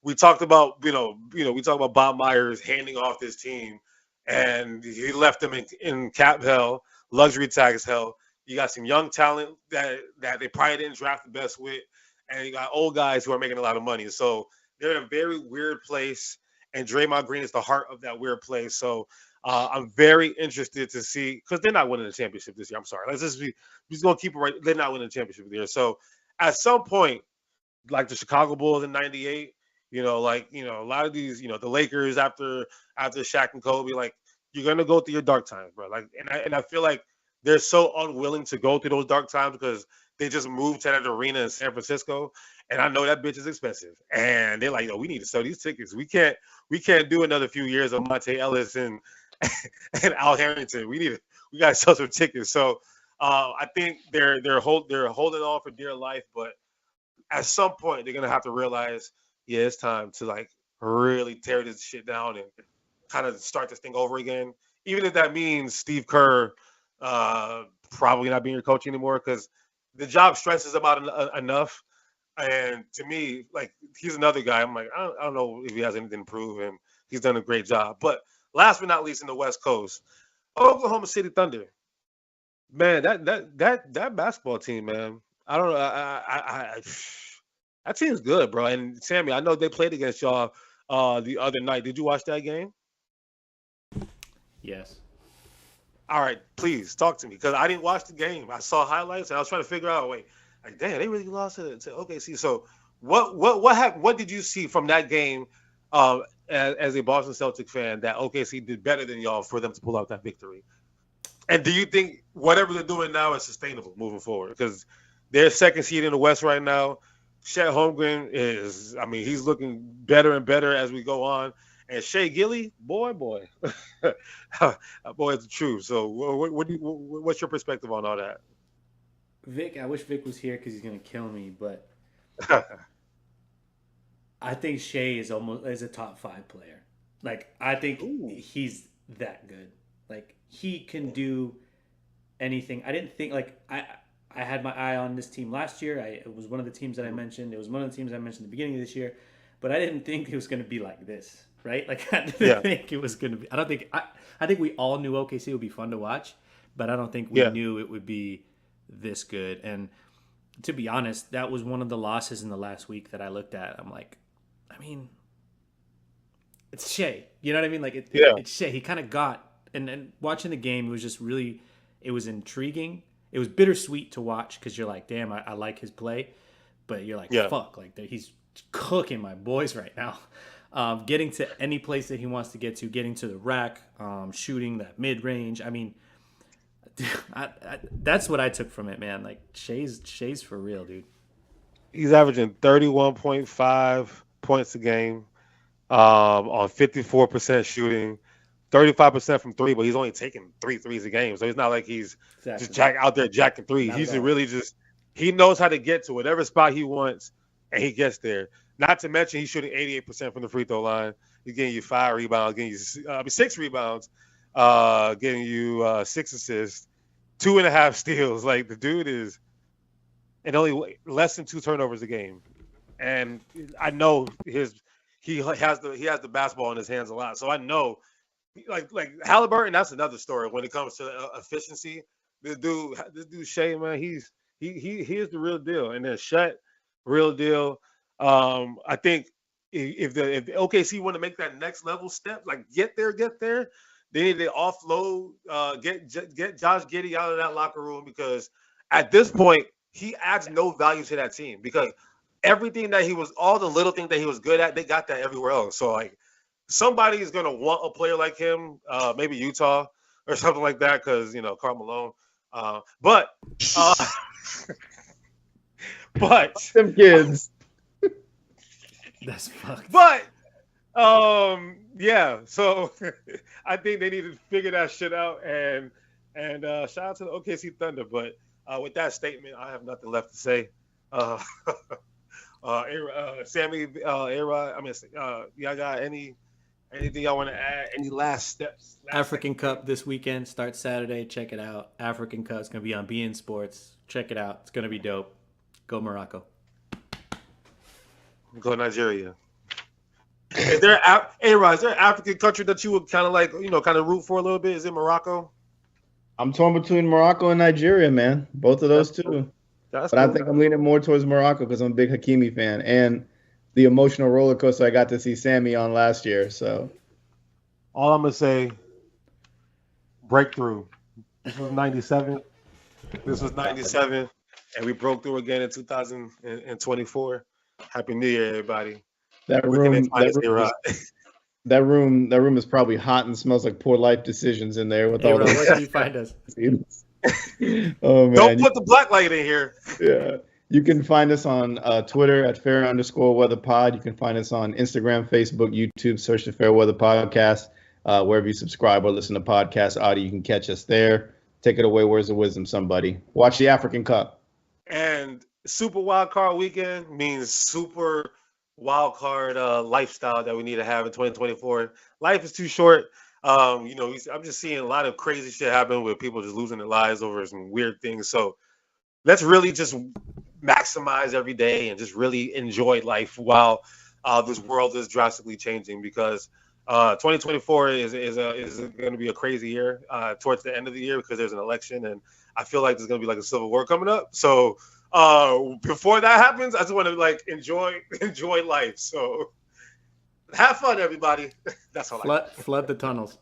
we talked about, we talked about Bob Myers handing off this team, and he left them in cap hell, luxury tax hell. You got some young talent that they probably didn't draft the best with, and you got old guys who are making a lot of money. So they're in a very weird place, and Draymond Green is the heart of that weird place. So I'm very interested to see, because they're not winning the championship this year. I'm sorry. We're just going to keep it right. They're not winning the championship this year. So at some point, like the Chicago Bulls in '98, a lot of these, the Lakers after Shaq and Kobe, like you're going to go through your dark times, bro. Like, and I feel like they're so unwilling to go through those dark times because they just moved to that arena in San Francisco, and I know that bitch is expensive. And they're like, "Yo, we need to sell these tickets. We can't do another few years of Monte Ellis and Al Harrington. We got to sell some tickets." So I think they're holding on for dear life, but at some point they're gonna have to realize, yeah, it's time to like really tear this shit down and kind of start this thing over again. Even if that means Steve Kerr probably not being your coach anymore, because the job stresses him out enough. And to me, like he's another guy. I'm like, I don't know if he has anything to prove, and he's done a great job. But last but not least, in the West Coast, Oklahoma City Thunder. Man, that basketball team, man. I don't know. That team's good, bro. And Sammy, I know they played against y'all the other night. Did you watch that game? Yes. All right, please talk to me because I didn't watch the game. I saw highlights and I was trying to figure out. Wait, like, damn, they really lost to OKC. So what happened? What did you see from that game as a Boston Celtic fan that OKC did better than y'all for them to pull out that victory? And do you think whatever they're doing now is sustainable moving forward? Because they're second seed in the West right now. Chet Holmgren he's looking better and better as we go on. And Shea Gilly, boy, boy, it's the truth. So, what's your perspective on all that? Vic, I wish Vic was here because he's gonna kill me, but I think Shea is a top 5 player. Like, I think he's that good. Like, he can do anything. I didn't think I had my eye on this team last year. It was one of the teams that I mentioned. It was one of the teams I mentioned at the beginning of this year, but I didn't think it was going to be like this. Right? Like, I didn't think it was going to be. I think we all knew OKC would be fun to watch, but I don't think we knew it would be this good. And to be honest, that was one of the losses in the last week that I looked at. I'm like, I mean, it's Shea. You know what I mean? Like, it's Shea. He kind of got, and watching the game, it was just really, it was intriguing. It was bittersweet to watch because you're like, damn, I like his play, but you're like, fuck, like he's cooking my boys right now. Getting to any place that he wants to get to, getting to the rack, shooting that mid range. I mean, that's what I took from it, man. Like, Shea's for real, dude. He's averaging 31.5 points a game, on 54% shooting, 35% from 3, but he's only taking 3 threes a game. So it's not like he's just out there jacking threes. He's really he knows how to get to whatever spot he wants, and he gets there. Not to mention he's shooting 88% from the free throw line. He's getting you 5 rebounds, getting you 6 rebounds, getting you 6 assists, 2.5 steals. Like, the dude is, and only less than 2 turnovers a game. And I know he has the basketball in his hands a lot. So I know, like Haliburton, that's another story when it comes to efficiency. This dude Shea, man, he is the real deal. And then Chet, real deal. I think if the OKC want to make that next level step, like get there, they need to offload, get Josh Giddey out of that locker room, because at this point he adds no value to that team, because everything that all the little things that he was good at, they got that everywhere else. So, like, somebody is gonna want a player like him, maybe Utah or something like that, because Karl Malone. But them kids. That's fucked. But so I think they need to figure that shit out, and shout out to the OKC Thunder. But with that statement, I have nothing left to say. Sammy, A-Rod, y'all got anything y'all want to add? Any last steps? African Cup this weekend starts Saturday. Check it out. African Cup is going to be on beIN Sports. Check it out. It's going to be dope. Go Morocco. Go Nigeria. Is there A-Rod, is there an African country that you would kind of root for a little bit? Is it Morocco? I'm torn between Morocco and Nigeria, man. Both of those two. But I think I'm leaning more towards Morocco because I'm a big Hakimi fan, and the emotional roller coaster I got to see Sammy on last year. So, all I'm gonna say, breakthrough. This was '97. And we broke through again in 2024. Happy New Year, everybody. That room is probably hot and smells like poor life decisions in there with all those. Where can you find us? Oh, man. Don't put the black light in here. Yeah. You can find us on Twitter at @fair_weatherpod. You can find us on Instagram, Facebook, YouTube. Search the Fair Weather Podcast. Wherever you subscribe or listen to podcast audio, you can catch us there. Take it away. Where's the wisdom, somebody? Watch the African Cup. And Super Wild Card Weekend means super wild card lifestyle that we need to have in 2024. Life is too short. I'm just seeing a lot of crazy shit happen with people just losing their lives over some weird things. So let's really just maximize every day and just really enjoy life while this world is drastically changing, because 2024 is going to be a crazy year towards the end of the year, because there's an election, and I feel like there's going to be like a civil war coming up. So Before that happens, I just want to like enjoy life. So have fun, everybody. That's all. Flood the tunnels.